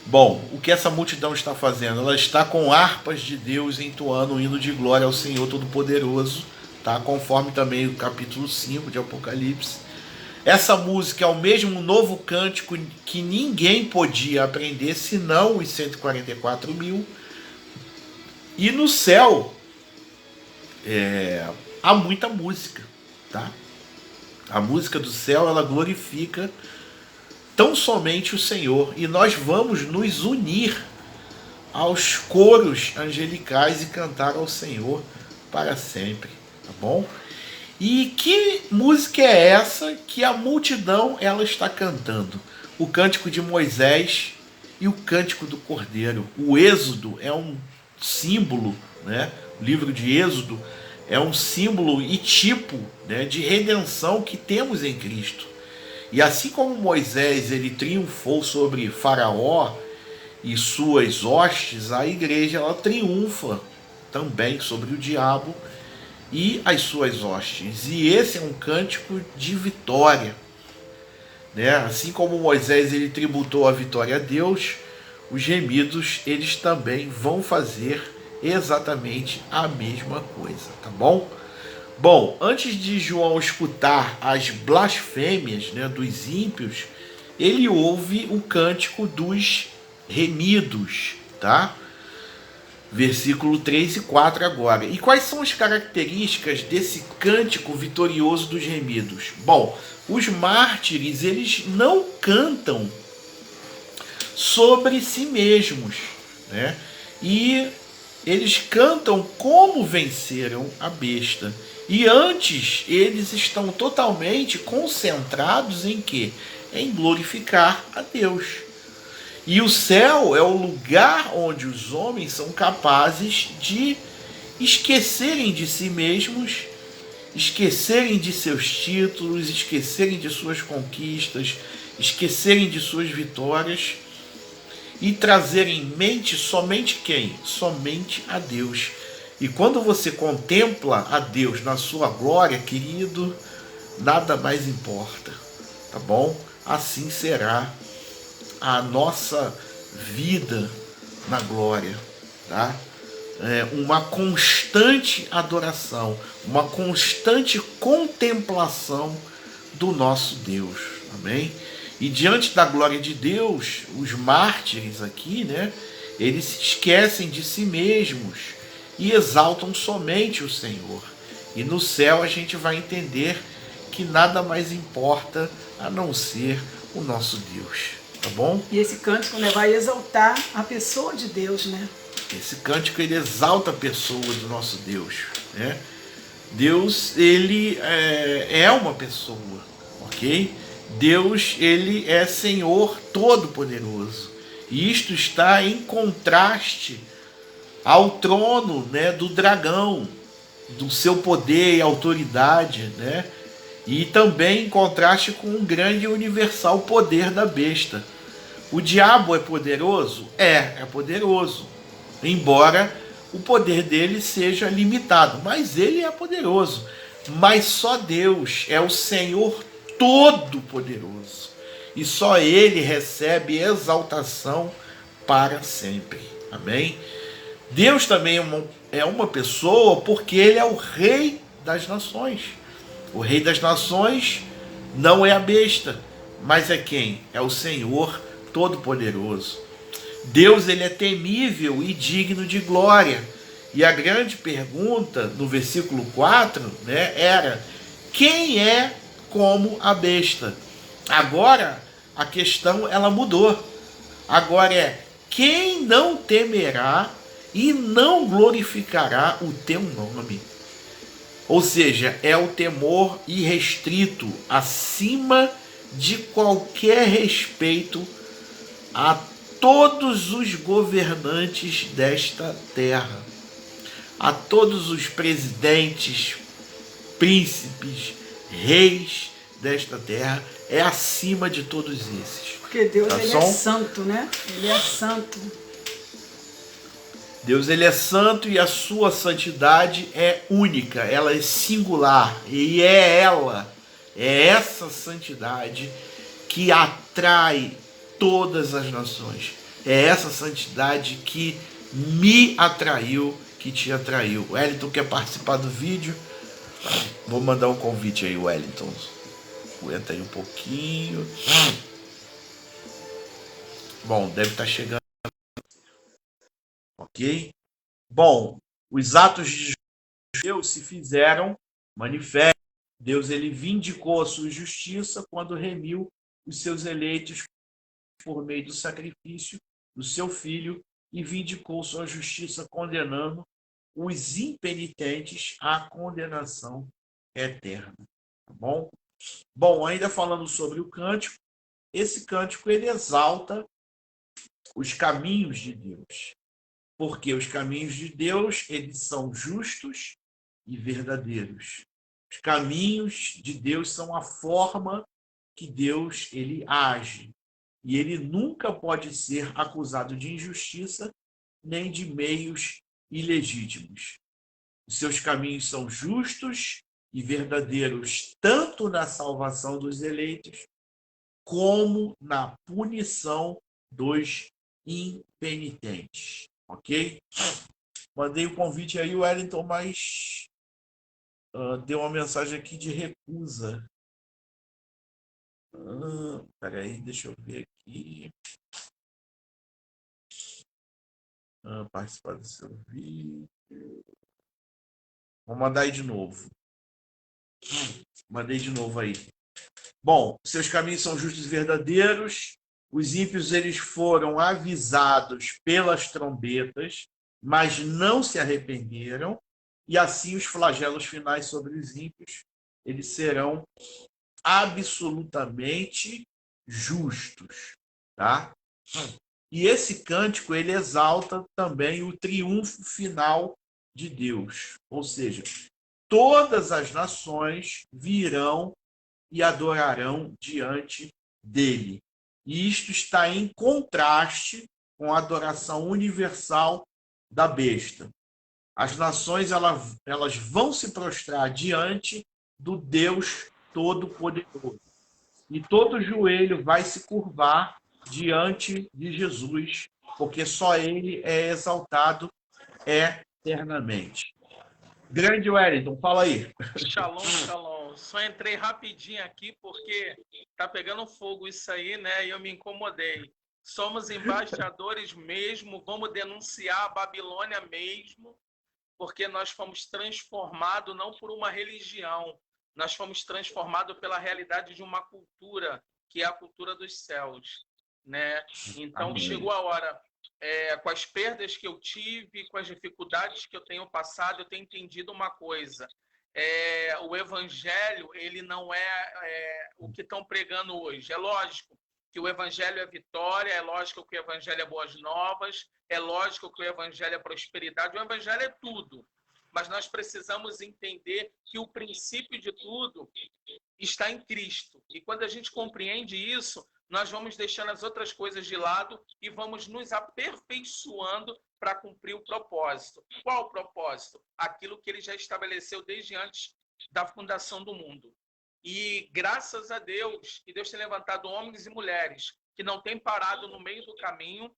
Speaker 1: Bom, o que essa multidão está fazendo? Ela está com harpas de Deus entoando um hino de glória ao Senhor Todo-Poderoso, tá? Conforme também o capítulo 5 de Apocalipse. Essa música é o mesmo novo cântico que ninguém podia aprender, senão os 144 mil. E no céu há muita música, tá? A música do céu, ela glorifica tão somente o Senhor. E nós vamos nos unir aos coros angelicais e cantar ao Senhor para sempre, tá bom? E que música é essa que a multidão ela está cantando? O cântico de Moisés e o cântico do Cordeiro. O Êxodo é um símbolo, né? O livro de Êxodo é um símbolo e tipo, né, de redenção que temos em Cristo. E assim como Moisés ele triunfou sobre Faraó e suas hostes, a igreja ela triunfa também sobre o diabo e as suas hostes. E esse é um cântico de vitória, né? Assim como Moisés ele tributou a vitória a Deus, os gemidos eles também vão fazer exatamente a mesma coisa, tá bom? Bom, antes de João escutar as blasfêmias, né, dos ímpios, ele ouve o cântico dos remidos, tá? Versículo 3 e 4 agora. E quais são as características desse cântico vitorioso dos remidos? Bom, os mártires, eles não cantam sobre si mesmos, né? E eles cantam como venceram a besta. E antes, eles estão totalmente concentrados em quê? Em glorificar a Deus. E o céu é o lugar onde os homens são capazes de esquecerem de si mesmos, esquecerem de seus títulos, esquecerem de suas conquistas, esquecerem de suas vitórias e trazer em mente somente quem? Somente a Deus. E quando você contempla a Deus na sua glória, querido, nada mais importa, tá bom? Assim será a nossa vida na glória, tá? Uma constante adoração, uma constante contemplação do nosso Deus, amém? E diante da glória de Deus, os mártires aqui, né, eles se esquecem de si mesmos e exaltam somente o Senhor. E no céu a gente vai entender que nada mais importa a não ser o nosso Deus, tá bom?
Speaker 2: E esse cântico, né, vai exaltar a pessoa de Deus, né?
Speaker 1: Esse cântico ele exalta a pessoa do nosso Deus, né? Deus ele é uma pessoa, ok? Deus ele é Senhor Todo-Poderoso. E isto está em contraste ao trono, né, do dragão, do seu poder e autoridade, né? E também em contraste com o grande e universal poder da besta. O diabo é poderoso? É poderoso. Embora o poder dele seja limitado, mas ele é poderoso. Mas só Deus é o Senhor Todo-Poderoso. E só ele recebe exaltação para sempre. Amém? Deus também é uma pessoa porque ele é o Rei das Nações. O Rei das Nações não é a besta, mas é quem? É o Senhor Todo-Poderoso. Deus ele é temível e digno de glória. E a grande pergunta no versículo 4, né, era: quem é como a besta? Agora a questão ela mudou. Agora é: quem não temerá e não glorificará o teu nome? Ou seja, é o temor irrestrito, acima de qualquer respeito a todos os governantes desta terra, a todos os presidentes, príncipes, reis desta terra, é acima de todos esses.
Speaker 2: Porque Deus ele é santo, né? Ele é santo.
Speaker 1: Deus ele é santo e a sua santidade é única, ela é singular. E é essa santidade que atrai todas as nações. É essa santidade que me atraiu, que te atraiu. O Wellington quer participar do vídeo? Vou mandar um convite aí, Wellington. Aguenta aí um pouquinho. Bom, deve estar chegando. Ok? Bom, os atos de Deus se fizeram manifestos. Deus ele vindicou a sua justiça quando remiu os seus eleitos por meio do sacrifício do seu filho e vindicou sua justiça condenando os impenitentes à condenação eterna. Tá bom? Bom, ainda falando sobre o cântico, esse cântico ele exalta os caminhos de Deus. Porque os caminhos de Deus, eles são justos e verdadeiros. Os caminhos de Deus são a forma que Deus ele age. e ele nunca pode ser acusado de injustiça nem de meios ilegítimos. Os seus caminhos são justos e verdadeiros, tanto na salvação dos eleitos, como na punição dos impenitentes. Ok? Mandei o convite aí, o Wellington, mas deu uma mensagem aqui de recusa. Peraí, deixa eu ver aqui. Participar do seu vídeo. Vou mandar aí de novo. Mandei de novo aí. Bom, seus caminhos são justos e verdadeiros. Os ímpios eles foram avisados pelas trombetas, mas não se arrependeram. E assim os flagelos finais sobre os ímpios, eles serão absolutamente justos, tá? E esse cântico ele exalta também o triunfo final de Deus, ou seja, todas as nações virão e adorarão diante dele. E isto está em contraste com a adoração universal da besta. As nações elas vão se prostrar diante do Deus Todo-Poderoso. E todo joelho vai se curvar diante de Jesus, porque só ele é exaltado eternamente. Grande Wellington, fala aí.
Speaker 3: Shalom, shalom. Só entrei rapidinho aqui porque tá pegando fogo isso aí, né? E eu me incomodei. Somos embaixadores mesmo, vamos denunciar a Babilônia mesmo, porque nós fomos transformados não por uma religião, nós fomos transformados pela realidade de uma cultura, que é a cultura dos céus, né? Então,
Speaker 1: Amém.
Speaker 3: chegou a hora, com as perdas que eu tive, com as dificuldades que eu tenho passado, eu tenho entendido uma coisa. O evangelho, ele não é o que estão pregando hoje. É lógico que o evangelho é vitória, é lógico que o evangelho é boas novas, é lógico que o evangelho é prosperidade, o evangelho é tudo. Mas nós precisamos entender que o princípio de tudo está em Cristo. E quando a gente compreende isso, nós vamos deixando as outras coisas de lado e vamos nos aperfeiçoando para cumprir o propósito. Qual o propósito? Aquilo que ele já estabeleceu desde antes da fundação do mundo. E graças a Deus, que Deus tem levantado homens e mulheres que não têm parado no meio do caminho,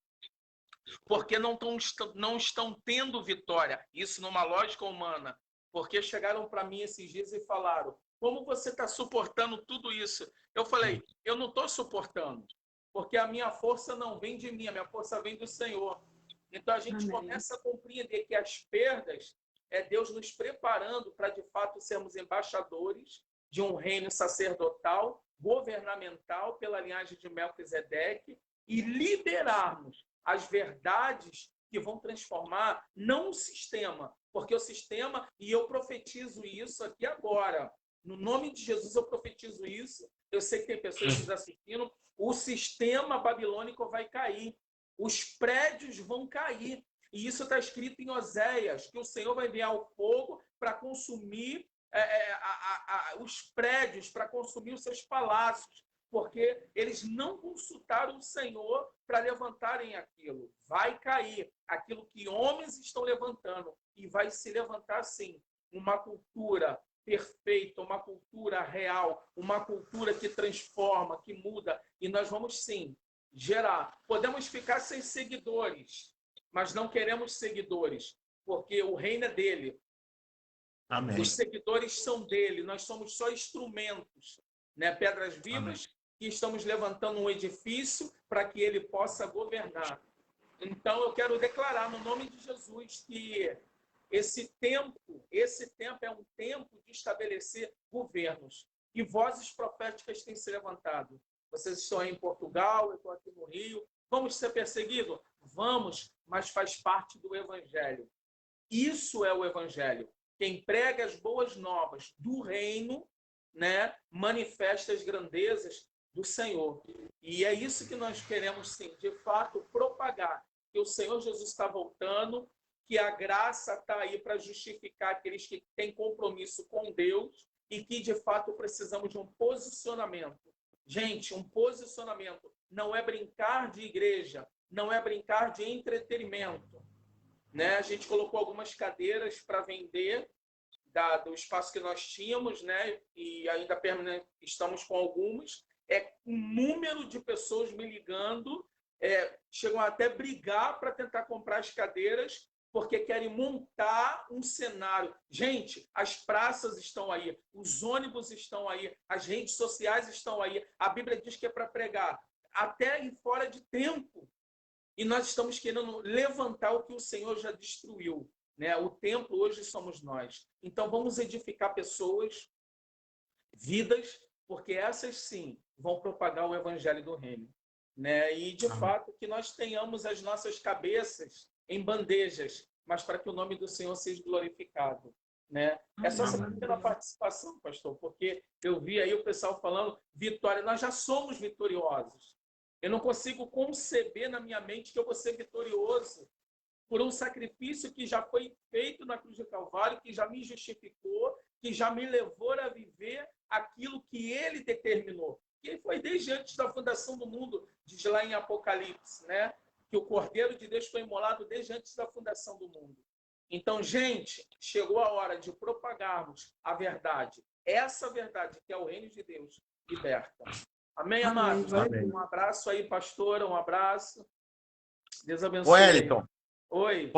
Speaker 3: porque não estão tendo vitória. Isso numa lógica humana. Porque chegaram para mim esses dias e falaram: como você está suportando tudo isso? Eu falei: eu não estou suportando, porque a minha força não vem de mim, a minha força vem do Senhor. Então a gente começa a compreender que as perdas é Deus nos preparando para de fato sermos embaixadores de um reino sacerdotal, governamental, pela linhagem de Melquisedeque, e liberarmos as verdades que vão transformar não o sistema, porque o sistema, e eu profetizo isso aqui agora, no nome de Jesus eu profetizo isso, eu sei que tem pessoas nos assistindo, o sistema babilônico vai cair, os prédios vão cair, e isso está escrito em Oséias, que o Senhor vai enviar o fogo para consumir os prédios, para consumir os seus palácios, porque eles não consultaram o Senhor para levantarem aquilo. Vai cair aquilo que homens estão levantando, e vai se levantar, sim, uma cultura perfeita, uma cultura real, uma cultura que transforma, que muda, e nós vamos, sim, gerar. Podemos ficar sem seguidores, mas não queremos seguidores, porque o reino é dele.
Speaker 1: Amém.
Speaker 3: Os seguidores são dele, nós somos só instrumentos, né? Pedras vivas. Amém. Que estamos levantando um edifício para que ele possa governar. Então, eu quero declarar no nome de Jesus que esse tempo é um tempo de estabelecer governos. E vozes proféticas têm se levantado. Vocês estão aí em Portugal, eu estou aqui no Rio. Vamos ser perseguidos? Vamos, mas faz parte do Evangelho. Isso é o Evangelho. Quem prega as boas novas do reino, né, manifesta as grandezas do Senhor. E é isso que nós queremos, sim, de fato, propagar. Que o Senhor Jesus está voltando, que a graça está aí para justificar aqueles que têm compromisso com Deus e que, de fato, precisamos de um posicionamento. Gente, um posicionamento. não é brincar de igreja, não é brincar de entretenimento, né? A gente colocou algumas cadeiras para vender do espaço que nós tínhamos, né? E ainda estamos com algumas. Um número de pessoas me ligando, chegam até brigar para tentar comprar as cadeiras, porque querem montar um cenário. Gente, as praças estão aí, os ônibus estão aí, as redes sociais estão aí. A Bíblia diz que é para pregar até em fora de tempo. E nós estamos querendo levantar o que o Senhor já destruiu, né? O templo hoje somos nós. Então vamos edificar pessoas, vidas, porque essas sim vão propagar o evangelho do reino, né? E de fato que nós tenhamos as nossas cabeças em bandejas, mas para que o nome do Senhor seja glorificado, né? Essa é a primeira participação, pastor, porque eu vi aí o pessoal falando vitória, nós já somos vitoriosos. Eu não consigo conceber na minha mente que eu vou ser vitorioso por um sacrifício que já foi feito na cruz do Calvário, que já me justificou, que já me levou a viver aquilo que ele determinou. Que foi desde antes da fundação do mundo, diz lá em Apocalipse, né? Que o Cordeiro de Deus foi imolado desde antes da fundação do mundo. Então, gente, chegou a hora de propagarmos a verdade. Essa verdade que é o reino de Deus liberta. Amém, amados?
Speaker 1: Amém.
Speaker 3: Um abraço aí, pastora, um abraço. Deus abençoe.
Speaker 1: Wellington,
Speaker 3: oi.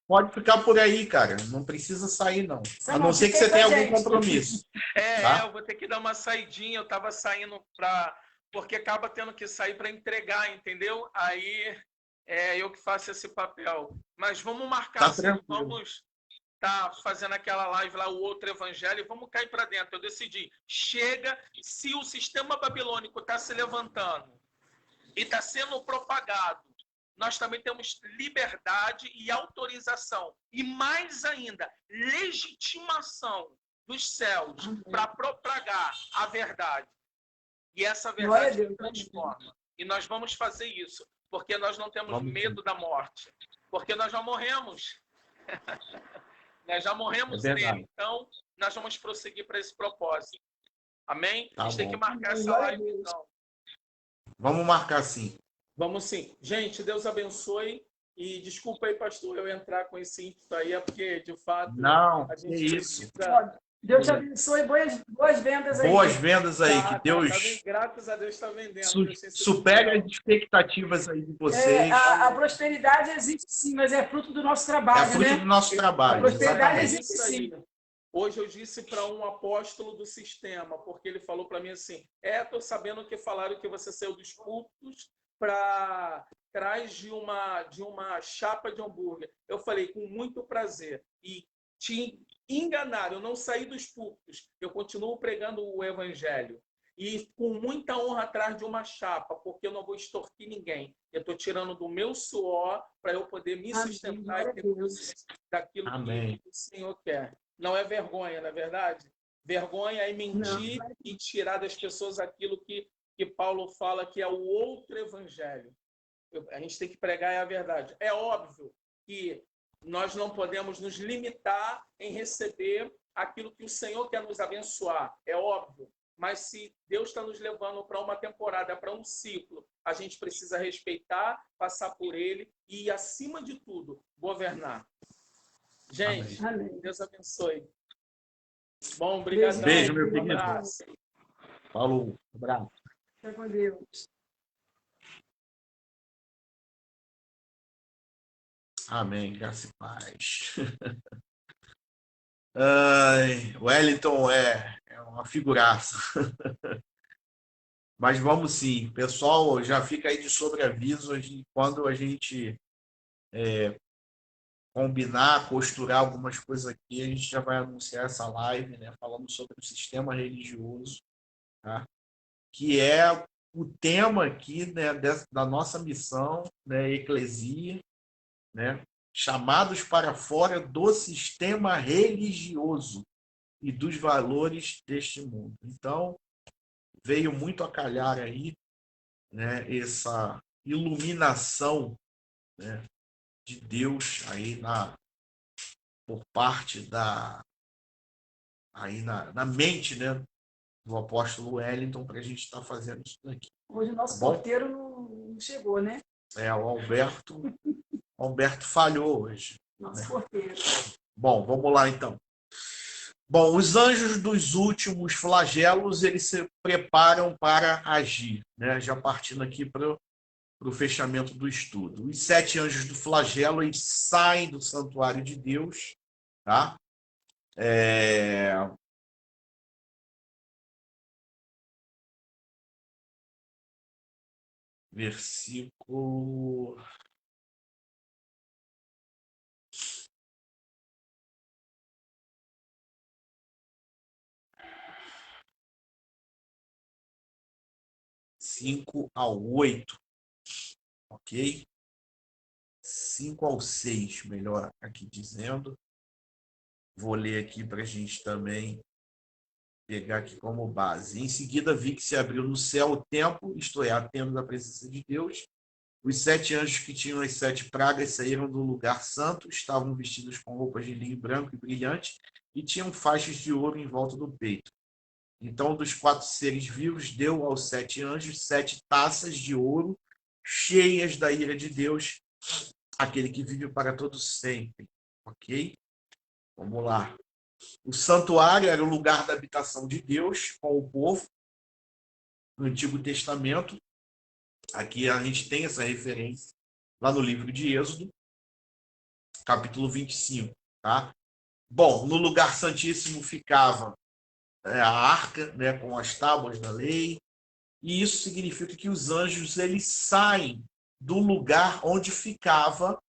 Speaker 1: Pode ficar por aí, cara. Não precisa sair, não. A não ser que você tenha algum compromisso. Tá?
Speaker 3: Eu vou ter que dar uma saidinha. Eu estava saindo porque acaba tendo que sair para entregar, entendeu? Aí eu que faço esse papel. Mas vamos marcar, assim, vamos fazendo aquela live lá, o outro evangelho, vamos cair para dentro. Eu decidi, chega, se o sistema babilônico está se levantando e está sendo propagado, nós também temos liberdade e autorização, e mais ainda, legitimação dos céus para propagar a verdade. E essa verdade transforma. E nós vamos fazer isso, porque nós não temos medo da morte, porque nós já morremos. Nós já morremos nele, então nós vamos prosseguir para esse propósito. Amém? A gente tem que marcar essa live, então.
Speaker 1: Vamos marcar sim.
Speaker 3: Vamos sim. Gente, Deus abençoe. E desculpa aí, pastor, eu entrar com esse ímpeto aí, porque, de fato...
Speaker 1: Não,
Speaker 3: a gente
Speaker 1: isso.
Speaker 2: Deus te abençoe, boas vendas aí.
Speaker 1: Boas vendas aí, que Deus...
Speaker 3: graças a Deus está vendendo.
Speaker 1: Supere as expectativas aí de vocês.
Speaker 2: A prosperidade existe sim, mas é fruto do nosso trabalho,
Speaker 1: É fruto do nosso trabalho.
Speaker 2: A prosperidade existe sim.
Speaker 3: Hoje eu disse para um apóstolo do sistema, porque ele falou para mim assim, estou sabendo que falaram que você saiu dos cultos para trás de uma chapa de hambúrguer. Eu falei, com muito prazer. E te enganaram, eu não saí dos púlpitos, eu continuo pregando o evangelho. E com muita honra atrás de uma chapa, porque eu não vou extorquir ninguém. Eu estou tirando do meu suor para eu poder me sustentar e ter daquilo que o Senhor quer. Não é vergonha, não é verdade? Vergonha é mentir e tirar das pessoas aquilo que Paulo fala que é o outro evangelho. A gente tem que pregar a verdade. É óbvio que nós não podemos nos limitar em receber aquilo que o Senhor quer nos abençoar. É óbvio. Mas se Deus está nos levando para uma temporada, para um ciclo, a gente precisa respeitar, passar por ele e, acima de tudo, governar. Gente,
Speaker 2: amém.
Speaker 3: Deus abençoe. Bom, obrigado.
Speaker 1: Beijo, meu querido.
Speaker 3: Um abraço.
Speaker 1: Falou. Um abraço.
Speaker 2: Fica com Deus.
Speaker 1: Amém. Graça e paz. Wellington é uma figuraça. Mas vamos sim. Pessoal, já fica aí de sobreaviso. Quando a gente combinar, costurar algumas coisas aqui, a gente já vai anunciar essa live, né, falando sobre o sistema religioso, tá? Que é o tema aqui, né, da nossa missão, né, eclesia, né, chamados para fora do sistema religioso e dos valores deste mundo. Então, veio muito a calhar aí, né, essa iluminação, né, de Deus aí por parte aí na mente, né, do apóstolo Wellington, para a gente estar fazendo isso daqui.
Speaker 2: Hoje o nosso
Speaker 1: bom?
Speaker 2: porteiro chegou, né?
Speaker 1: O Alberto falhou hoje.
Speaker 2: Nosso porteiro.
Speaker 1: Bom, vamos lá então. Bom, os anjos dos últimos flagelos, eles se preparam para agir, né? Já partindo aqui para o fechamento do estudo. Os 7 anjos do flagelo, eles saem do santuário de Deus, tá? Versículo 5 ao 8, ok? 5 ao 6, melhor aqui dizendo. Vou ler aqui para a gente também pegar aqui como base. Em seguida, vi que se abriu no céu o templo, isto é, a tenda da presença de Deus. Os 7 anjos que tinham as 7 pragas saíram do lugar santo, estavam vestidos com roupas de linho branco e brilhante e tinham faixas de ouro em volta do peito. Então, dos 4 seres vivos, deu aos 7 anjos 7 taças de ouro cheias da ira de Deus, aquele que vive para todos sempre. Ok? Vamos lá. O santuário era o lugar da habitação de Deus com o povo no Antigo Testamento. Aqui a gente tem essa referência lá no livro de Êxodo, capítulo 25. Tá? Bom, no lugar santíssimo ficava a arca, né, com as tábuas da lei, e isso significa que os anjos eles saem do lugar onde ficava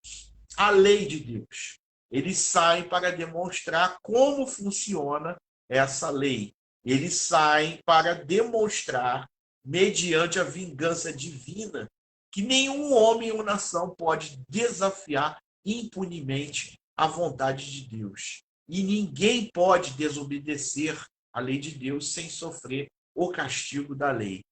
Speaker 1: a lei de Deus. Eles saem para demonstrar como funciona essa lei. Eles saem para demonstrar, mediante a vingança divina, que nenhum homem ou nação pode desafiar impunemente a vontade de Deus. E ninguém pode desobedecer a lei de Deus sem sofrer o castigo da lei.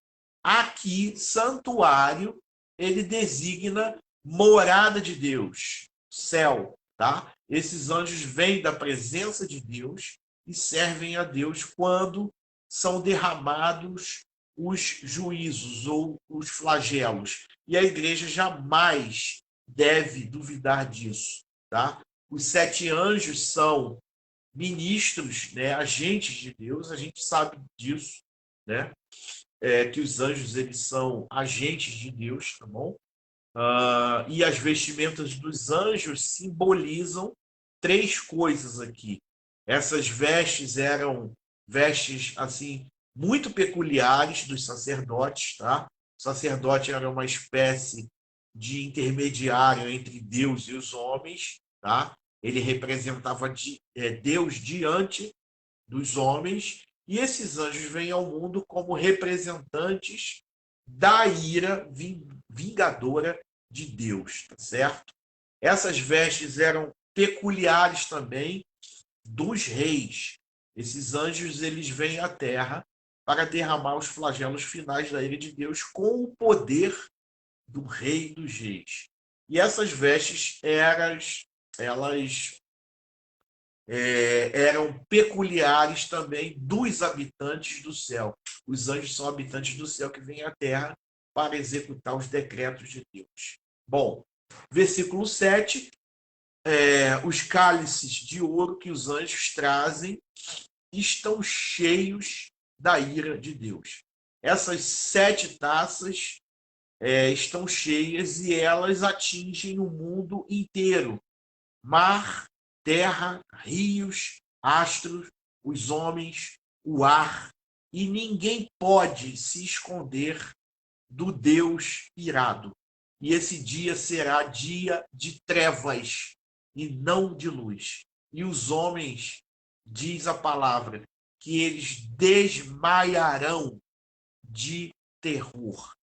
Speaker 1: Aqui, santuário, ele designa morada de Deus, céu, tá? Esses anjos vêm da presença de Deus e servem a Deus quando são derramados os juízos ou os flagelos. E a igreja jamais deve duvidar disso, tá? Os 7 anjos são ministros, né, agentes de Deus, a gente sabe disso, né? Que os anjos eles são agentes de Deus, tá bom? E as vestimentas dos anjos simbolizam 3 coisas aqui. Essas vestes eram vestes assim muito peculiares dos sacerdotes, tá? O sacerdote era uma espécie de intermediário entre Deus e os homens, tá? Ele representava Deus diante dos homens, e esses anjos vêm ao mundo como representantes da ira vingadora de Deus, tá certo? Essas vestes eram peculiares também dos reis. Esses anjos eles vêm à terra para derramar os flagelos finais da ira de Deus com o poder do rei dos reis. E essas vestes elas eram peculiares também dos habitantes do céu. Os anjos são habitantes do céu que vêm à terra para executar os decretos de Deus. Bom, versículo 7, os cálices de ouro que os anjos trazem estão cheios da ira de Deus. Essas 7 taças estão cheias e elas atingem o mundo inteiro. Mar, terra, rios, astros, os homens, o ar, e ninguém pode se esconder do Deus irado. E esse dia será dia de trevas e não de luz. E os homens, diz a palavra, que eles desmaiarão de terror.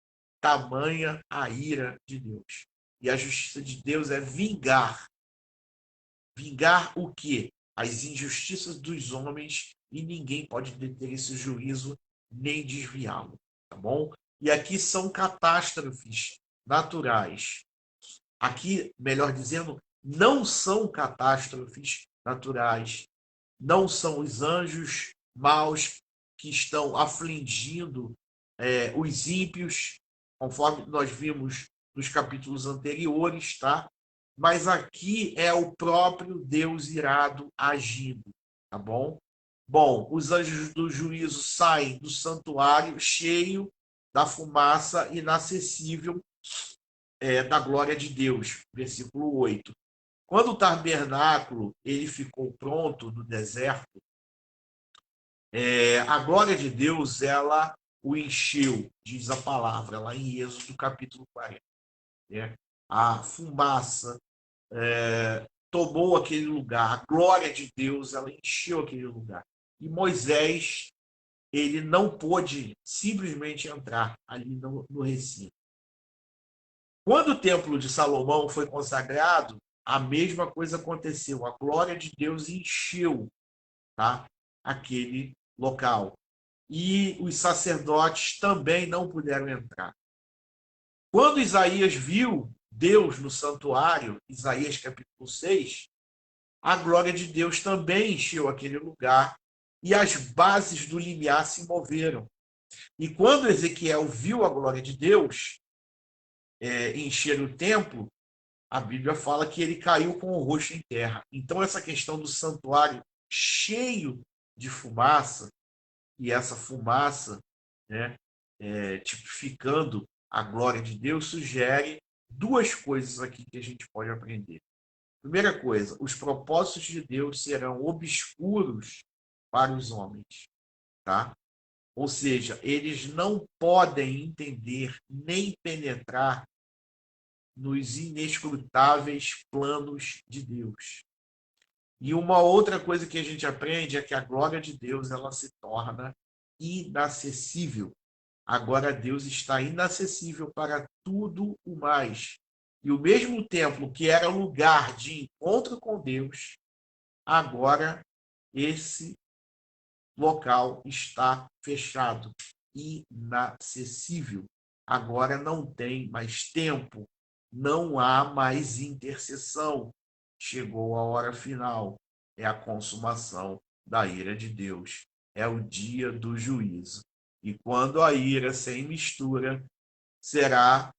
Speaker 1: Tamanha a ira de Deus. E a justiça de Deus é vingar. Vingar o quê? As injustiças dos homens, e ninguém pode deter esse juízo nem desviá-lo, tá bom? E aqui são catástrofes naturais. Aqui, melhor dizendo, não são catástrofes naturais. Não são os anjos maus que estão afligindo os ímpios, conforme nós vimos nos capítulos anteriores, tá? Mas aqui é o próprio Deus irado agindo, tá bom? Bom, os anjos do juízo saem do santuário cheio da fumaça inacessível da glória de Deus. Versículo 8. Quando o tabernáculo ele ficou pronto no deserto, a glória de Deus ela o encheu, diz a palavra lá em Êxodo capítulo 40. Né? A fumaça tomou aquele lugar, a glória de Deus ela encheu aquele lugar. E Moisés ele não pôde simplesmente entrar ali no recinto. Quando o templo de Salomão foi consagrado, a mesma coisa aconteceu. A glória de Deus encheu, tá, aquele local. E os sacerdotes também não puderam entrar. Quando Isaías viu Deus no santuário, Isaías capítulo 6, a glória de Deus também encheu aquele lugar e as bases do limiar se moveram. E quando Ezequiel viu a glória de Deus encher o templo, a Bíblia fala que ele caiu com o rosto em terra. Então, essa questão do santuário cheio de fumaça, e essa fumaça, né, tipificando a glória de Deus, sugere duas coisas aqui que a gente pode aprender. Primeira coisa, os propósitos de Deus serão obscuros para os homens, tá? Ou seja, eles não podem entender nem penetrar nos inescrutáveis planos de Deus. E uma outra coisa que a gente aprende é que a glória de Deus ela se torna inacessível. Agora Deus está inacessível para tudo o mais. E o mesmo templo que era lugar de encontro com Deus, agora esse local está fechado, inacessível. Agora não tem mais tempo, não há mais intercessão. Chegou a hora final, é a consumação da ira de Deus, é o dia do juízo. E quando a ira sem mistura será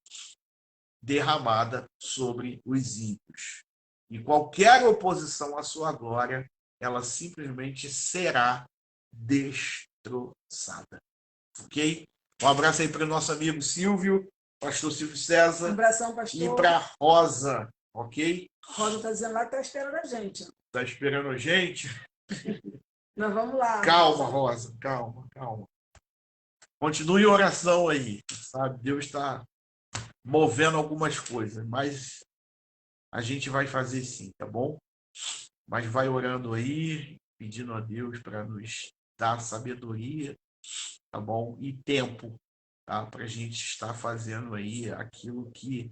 Speaker 1: derramada sobre os ímpios. E qualquer oposição à sua glória, ela simplesmente será destroçada. Ok? Um abraço aí para o nosso amigo Silvio, pastor Silvio César.
Speaker 2: Um abração, pastor.
Speaker 1: E para Rosa, ok?
Speaker 2: Rosa está dizendo lá que está esperando a gente.
Speaker 1: Está esperando a gente?
Speaker 2: Nós vamos lá.
Speaker 1: Calma, Rosa, calma, calma. Continue em oração aí, sabe? Deus está movendo algumas coisas, mas a gente vai fazer sim, tá bom? Mas vai orando aí, pedindo a Deus para nos dar sabedoria, tá bom? E tempo, tá? Para a gente estar fazendo aí aquilo que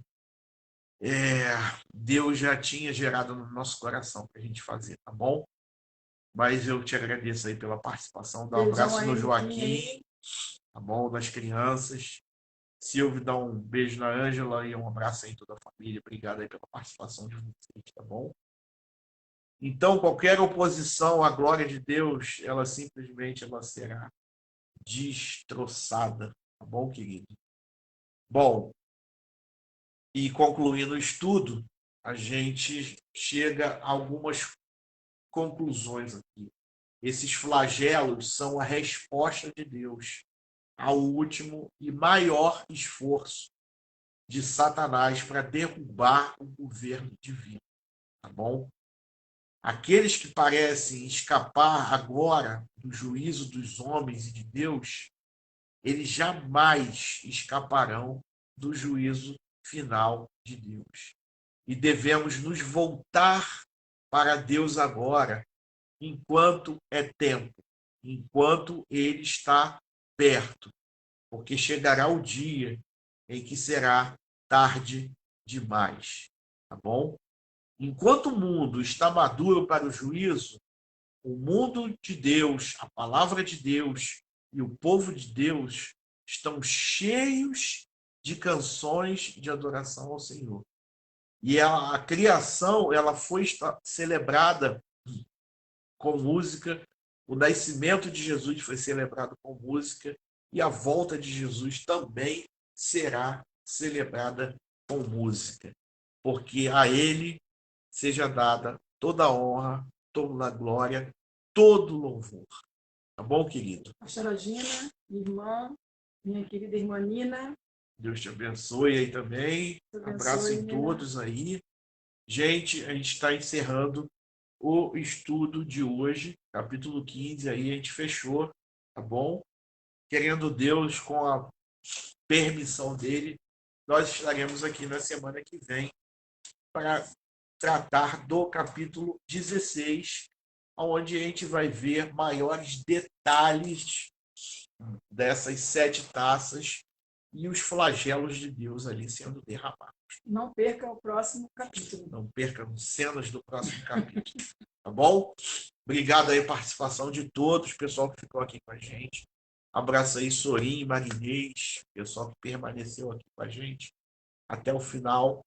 Speaker 1: Deus já tinha gerado no nosso coração para a gente fazer, tá bom? Mas eu te agradeço aí pela participação. Dá um abraço no Joaquim, tá bom? Das crianças. Silvio, dá um beijo na Ângela e um abraço aí em toda a família. Obrigado aí pela participação de vocês, tá bom? Então, qualquer oposição à glória de Deus, ela simplesmente será destroçada, tá bom, querido? Bom, e concluindo o estudo, a gente chega a algumas conclusões aqui. Esses flagelos são a resposta de Deus ao último e maior esforço de Satanás para derrubar o governo divino, tá bom? Aqueles que parecem escapar agora do juízo dos homens e de Deus, eles jamais escaparão do juízo final de Deus. E devemos nos voltar para Deus agora, enquanto é tempo, enquanto Ele está perto, porque chegará o dia em que será tarde demais, tá bom? Enquanto o mundo está maduro para o juízo, o mundo de Deus, a palavra de Deus e o povo de Deus estão cheios de canções de adoração ao Senhor. E a criação ela foi celebrada com música, o nascimento de Jesus foi celebrado com música, e a volta de Jesus também será celebrada com música, porque a Ele seja dada toda a honra, toda a glória, todo o louvor. Tá bom, querido?
Speaker 2: Pastora Gina, minha irmã, minha querida irmã Nina.
Speaker 1: Deus te abençoe aí também. Abraço em todos aí. Gente, a gente está encerrando o estudo de hoje, capítulo 15, aí a gente fechou, tá bom? Querendo Deus, com a permissão dele, nós estaremos aqui na semana que vem para tratar do capítulo 16, onde a gente vai ver maiores detalhes dessas 7 taças e os flagelos de Deus ali sendo derramados.
Speaker 2: Não perca o próximo capítulo.
Speaker 1: Não percam cenas do próximo capítulo. Tá bom? Obrigado aí a participação de todos, pessoal que ficou aqui com a gente. Abraço aí, Sorim, Marinês, pessoal que permaneceu aqui com a gente até o final,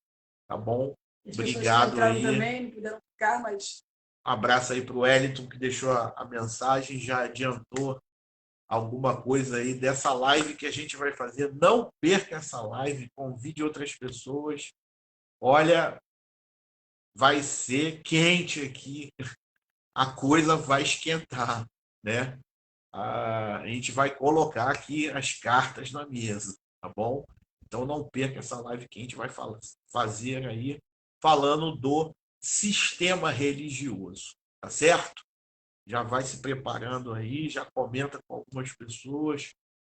Speaker 1: tá bom? Obrigado aí.
Speaker 2: Também, não puderam ficar, mas...
Speaker 1: Abraço aí para o Wellington, que deixou a mensagem, já adiantou alguma coisa aí dessa live que a gente vai fazer. Não perca essa live, convide outras pessoas. Olha, vai ser quente aqui, a coisa vai esquentar, né? A gente vai colocar aqui as cartas na mesa, tá bom? Então não perca essa live que a gente vai fazer aí, falando do sistema religioso, tá certo? Já vai se preparando aí, já comenta com algumas pessoas,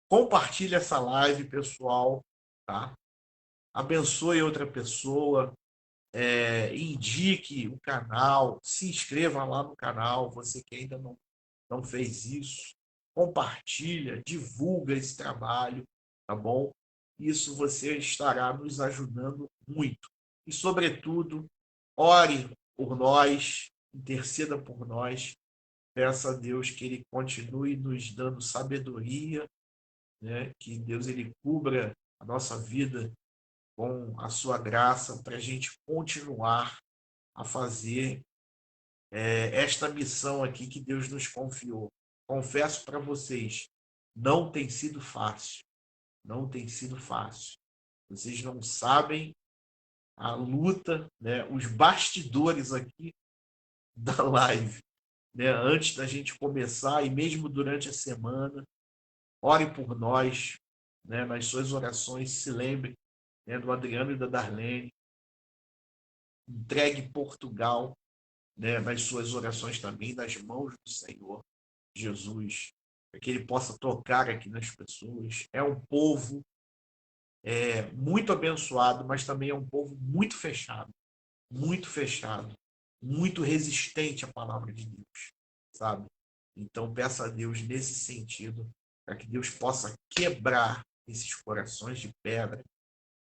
Speaker 1: compartilha essa live, pessoal, tá? Abençoe outra pessoa, indique o canal, se inscreva lá no canal, você que ainda não fez isso, compartilha, divulga esse trabalho, tá bom? Isso você estará nos ajudando muito. E, sobretudo, ore por nós, interceda por nós, peça a Deus que Ele continue nos dando sabedoria, né? Que Deus ele cubra a nossa vida com a sua graça para a gente continuar a fazer esta missão aqui que Deus nos confiou. Confesso para vocês, não tem sido fácil. Não tem sido fácil. Vocês não sabem a luta, né, os bastidores aqui da live, né, antes da gente começar e mesmo durante a semana. Ore por nós, né, nas suas orações, se lembre, né, do Adriano e da Darlene. Entregue Portugal, né, nas suas orações também, nas mãos do Senhor Jesus, para que Ele possa tocar aqui nas pessoas. É um povo muito abençoado, mas também é um povo muito fechado, muito resistente à palavra de Deus, sabe? Então, peça a Deus nesse sentido, para que Deus possa quebrar esses corações de pedra,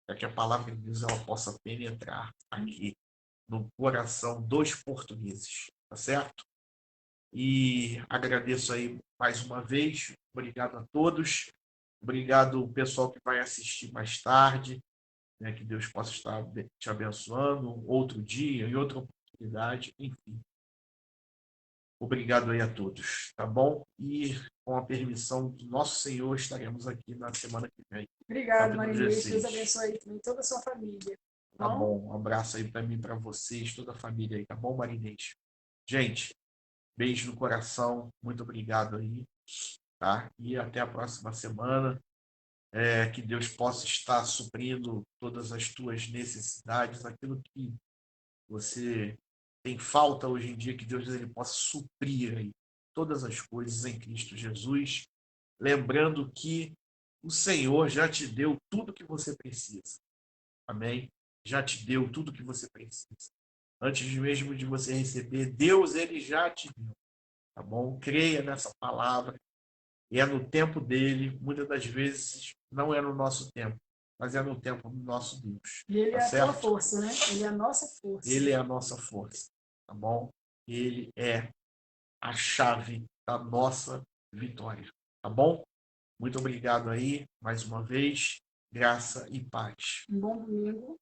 Speaker 1: para que a palavra de Deus ela possa penetrar aqui no coração dos portugueses, tá certo? E agradeço aí mais uma vez, obrigado a todos, obrigado ao pessoal que vai assistir mais tarde, né, que Deus possa estar te abençoando outro dia, em outra oportunidade, enfim. Obrigado aí a todos, tá bom? E com a permissão do nosso Senhor, estaremos aqui na semana que vem.
Speaker 2: Obrigado, Marinês. Deus abençoe também toda a sua família.
Speaker 1: Tá bom? Um abraço aí para mim, para vocês, toda a família aí, tá bom, Marinês? Gente, beijo no coração, muito obrigado aí, tá? E até a próxima semana. Que Deus possa estar suprindo todas as tuas necessidades, aquilo que você tem falta hoje em dia, que Deus ele possa suprir aí todas as coisas em Cristo Jesus, lembrando que o Senhor já te deu tudo que você precisa. Amém? Já te deu tudo que você precisa. Antes mesmo de você receber, Deus ele já te deu. Tá bom? Creia nessa palavra. E é no tempo dele, muitas das vezes não é no nosso tempo, mas é no tempo do nosso Deus.
Speaker 2: E ele
Speaker 1: tá
Speaker 2: é
Speaker 1: certo?
Speaker 2: a tua força, né? Ele é a nossa força.
Speaker 1: Ele é a nossa força, tá bom? Ele é a chave da nossa vitória, tá bom? Muito obrigado aí, mais uma vez. Graça e paz.
Speaker 2: Um bom domingo.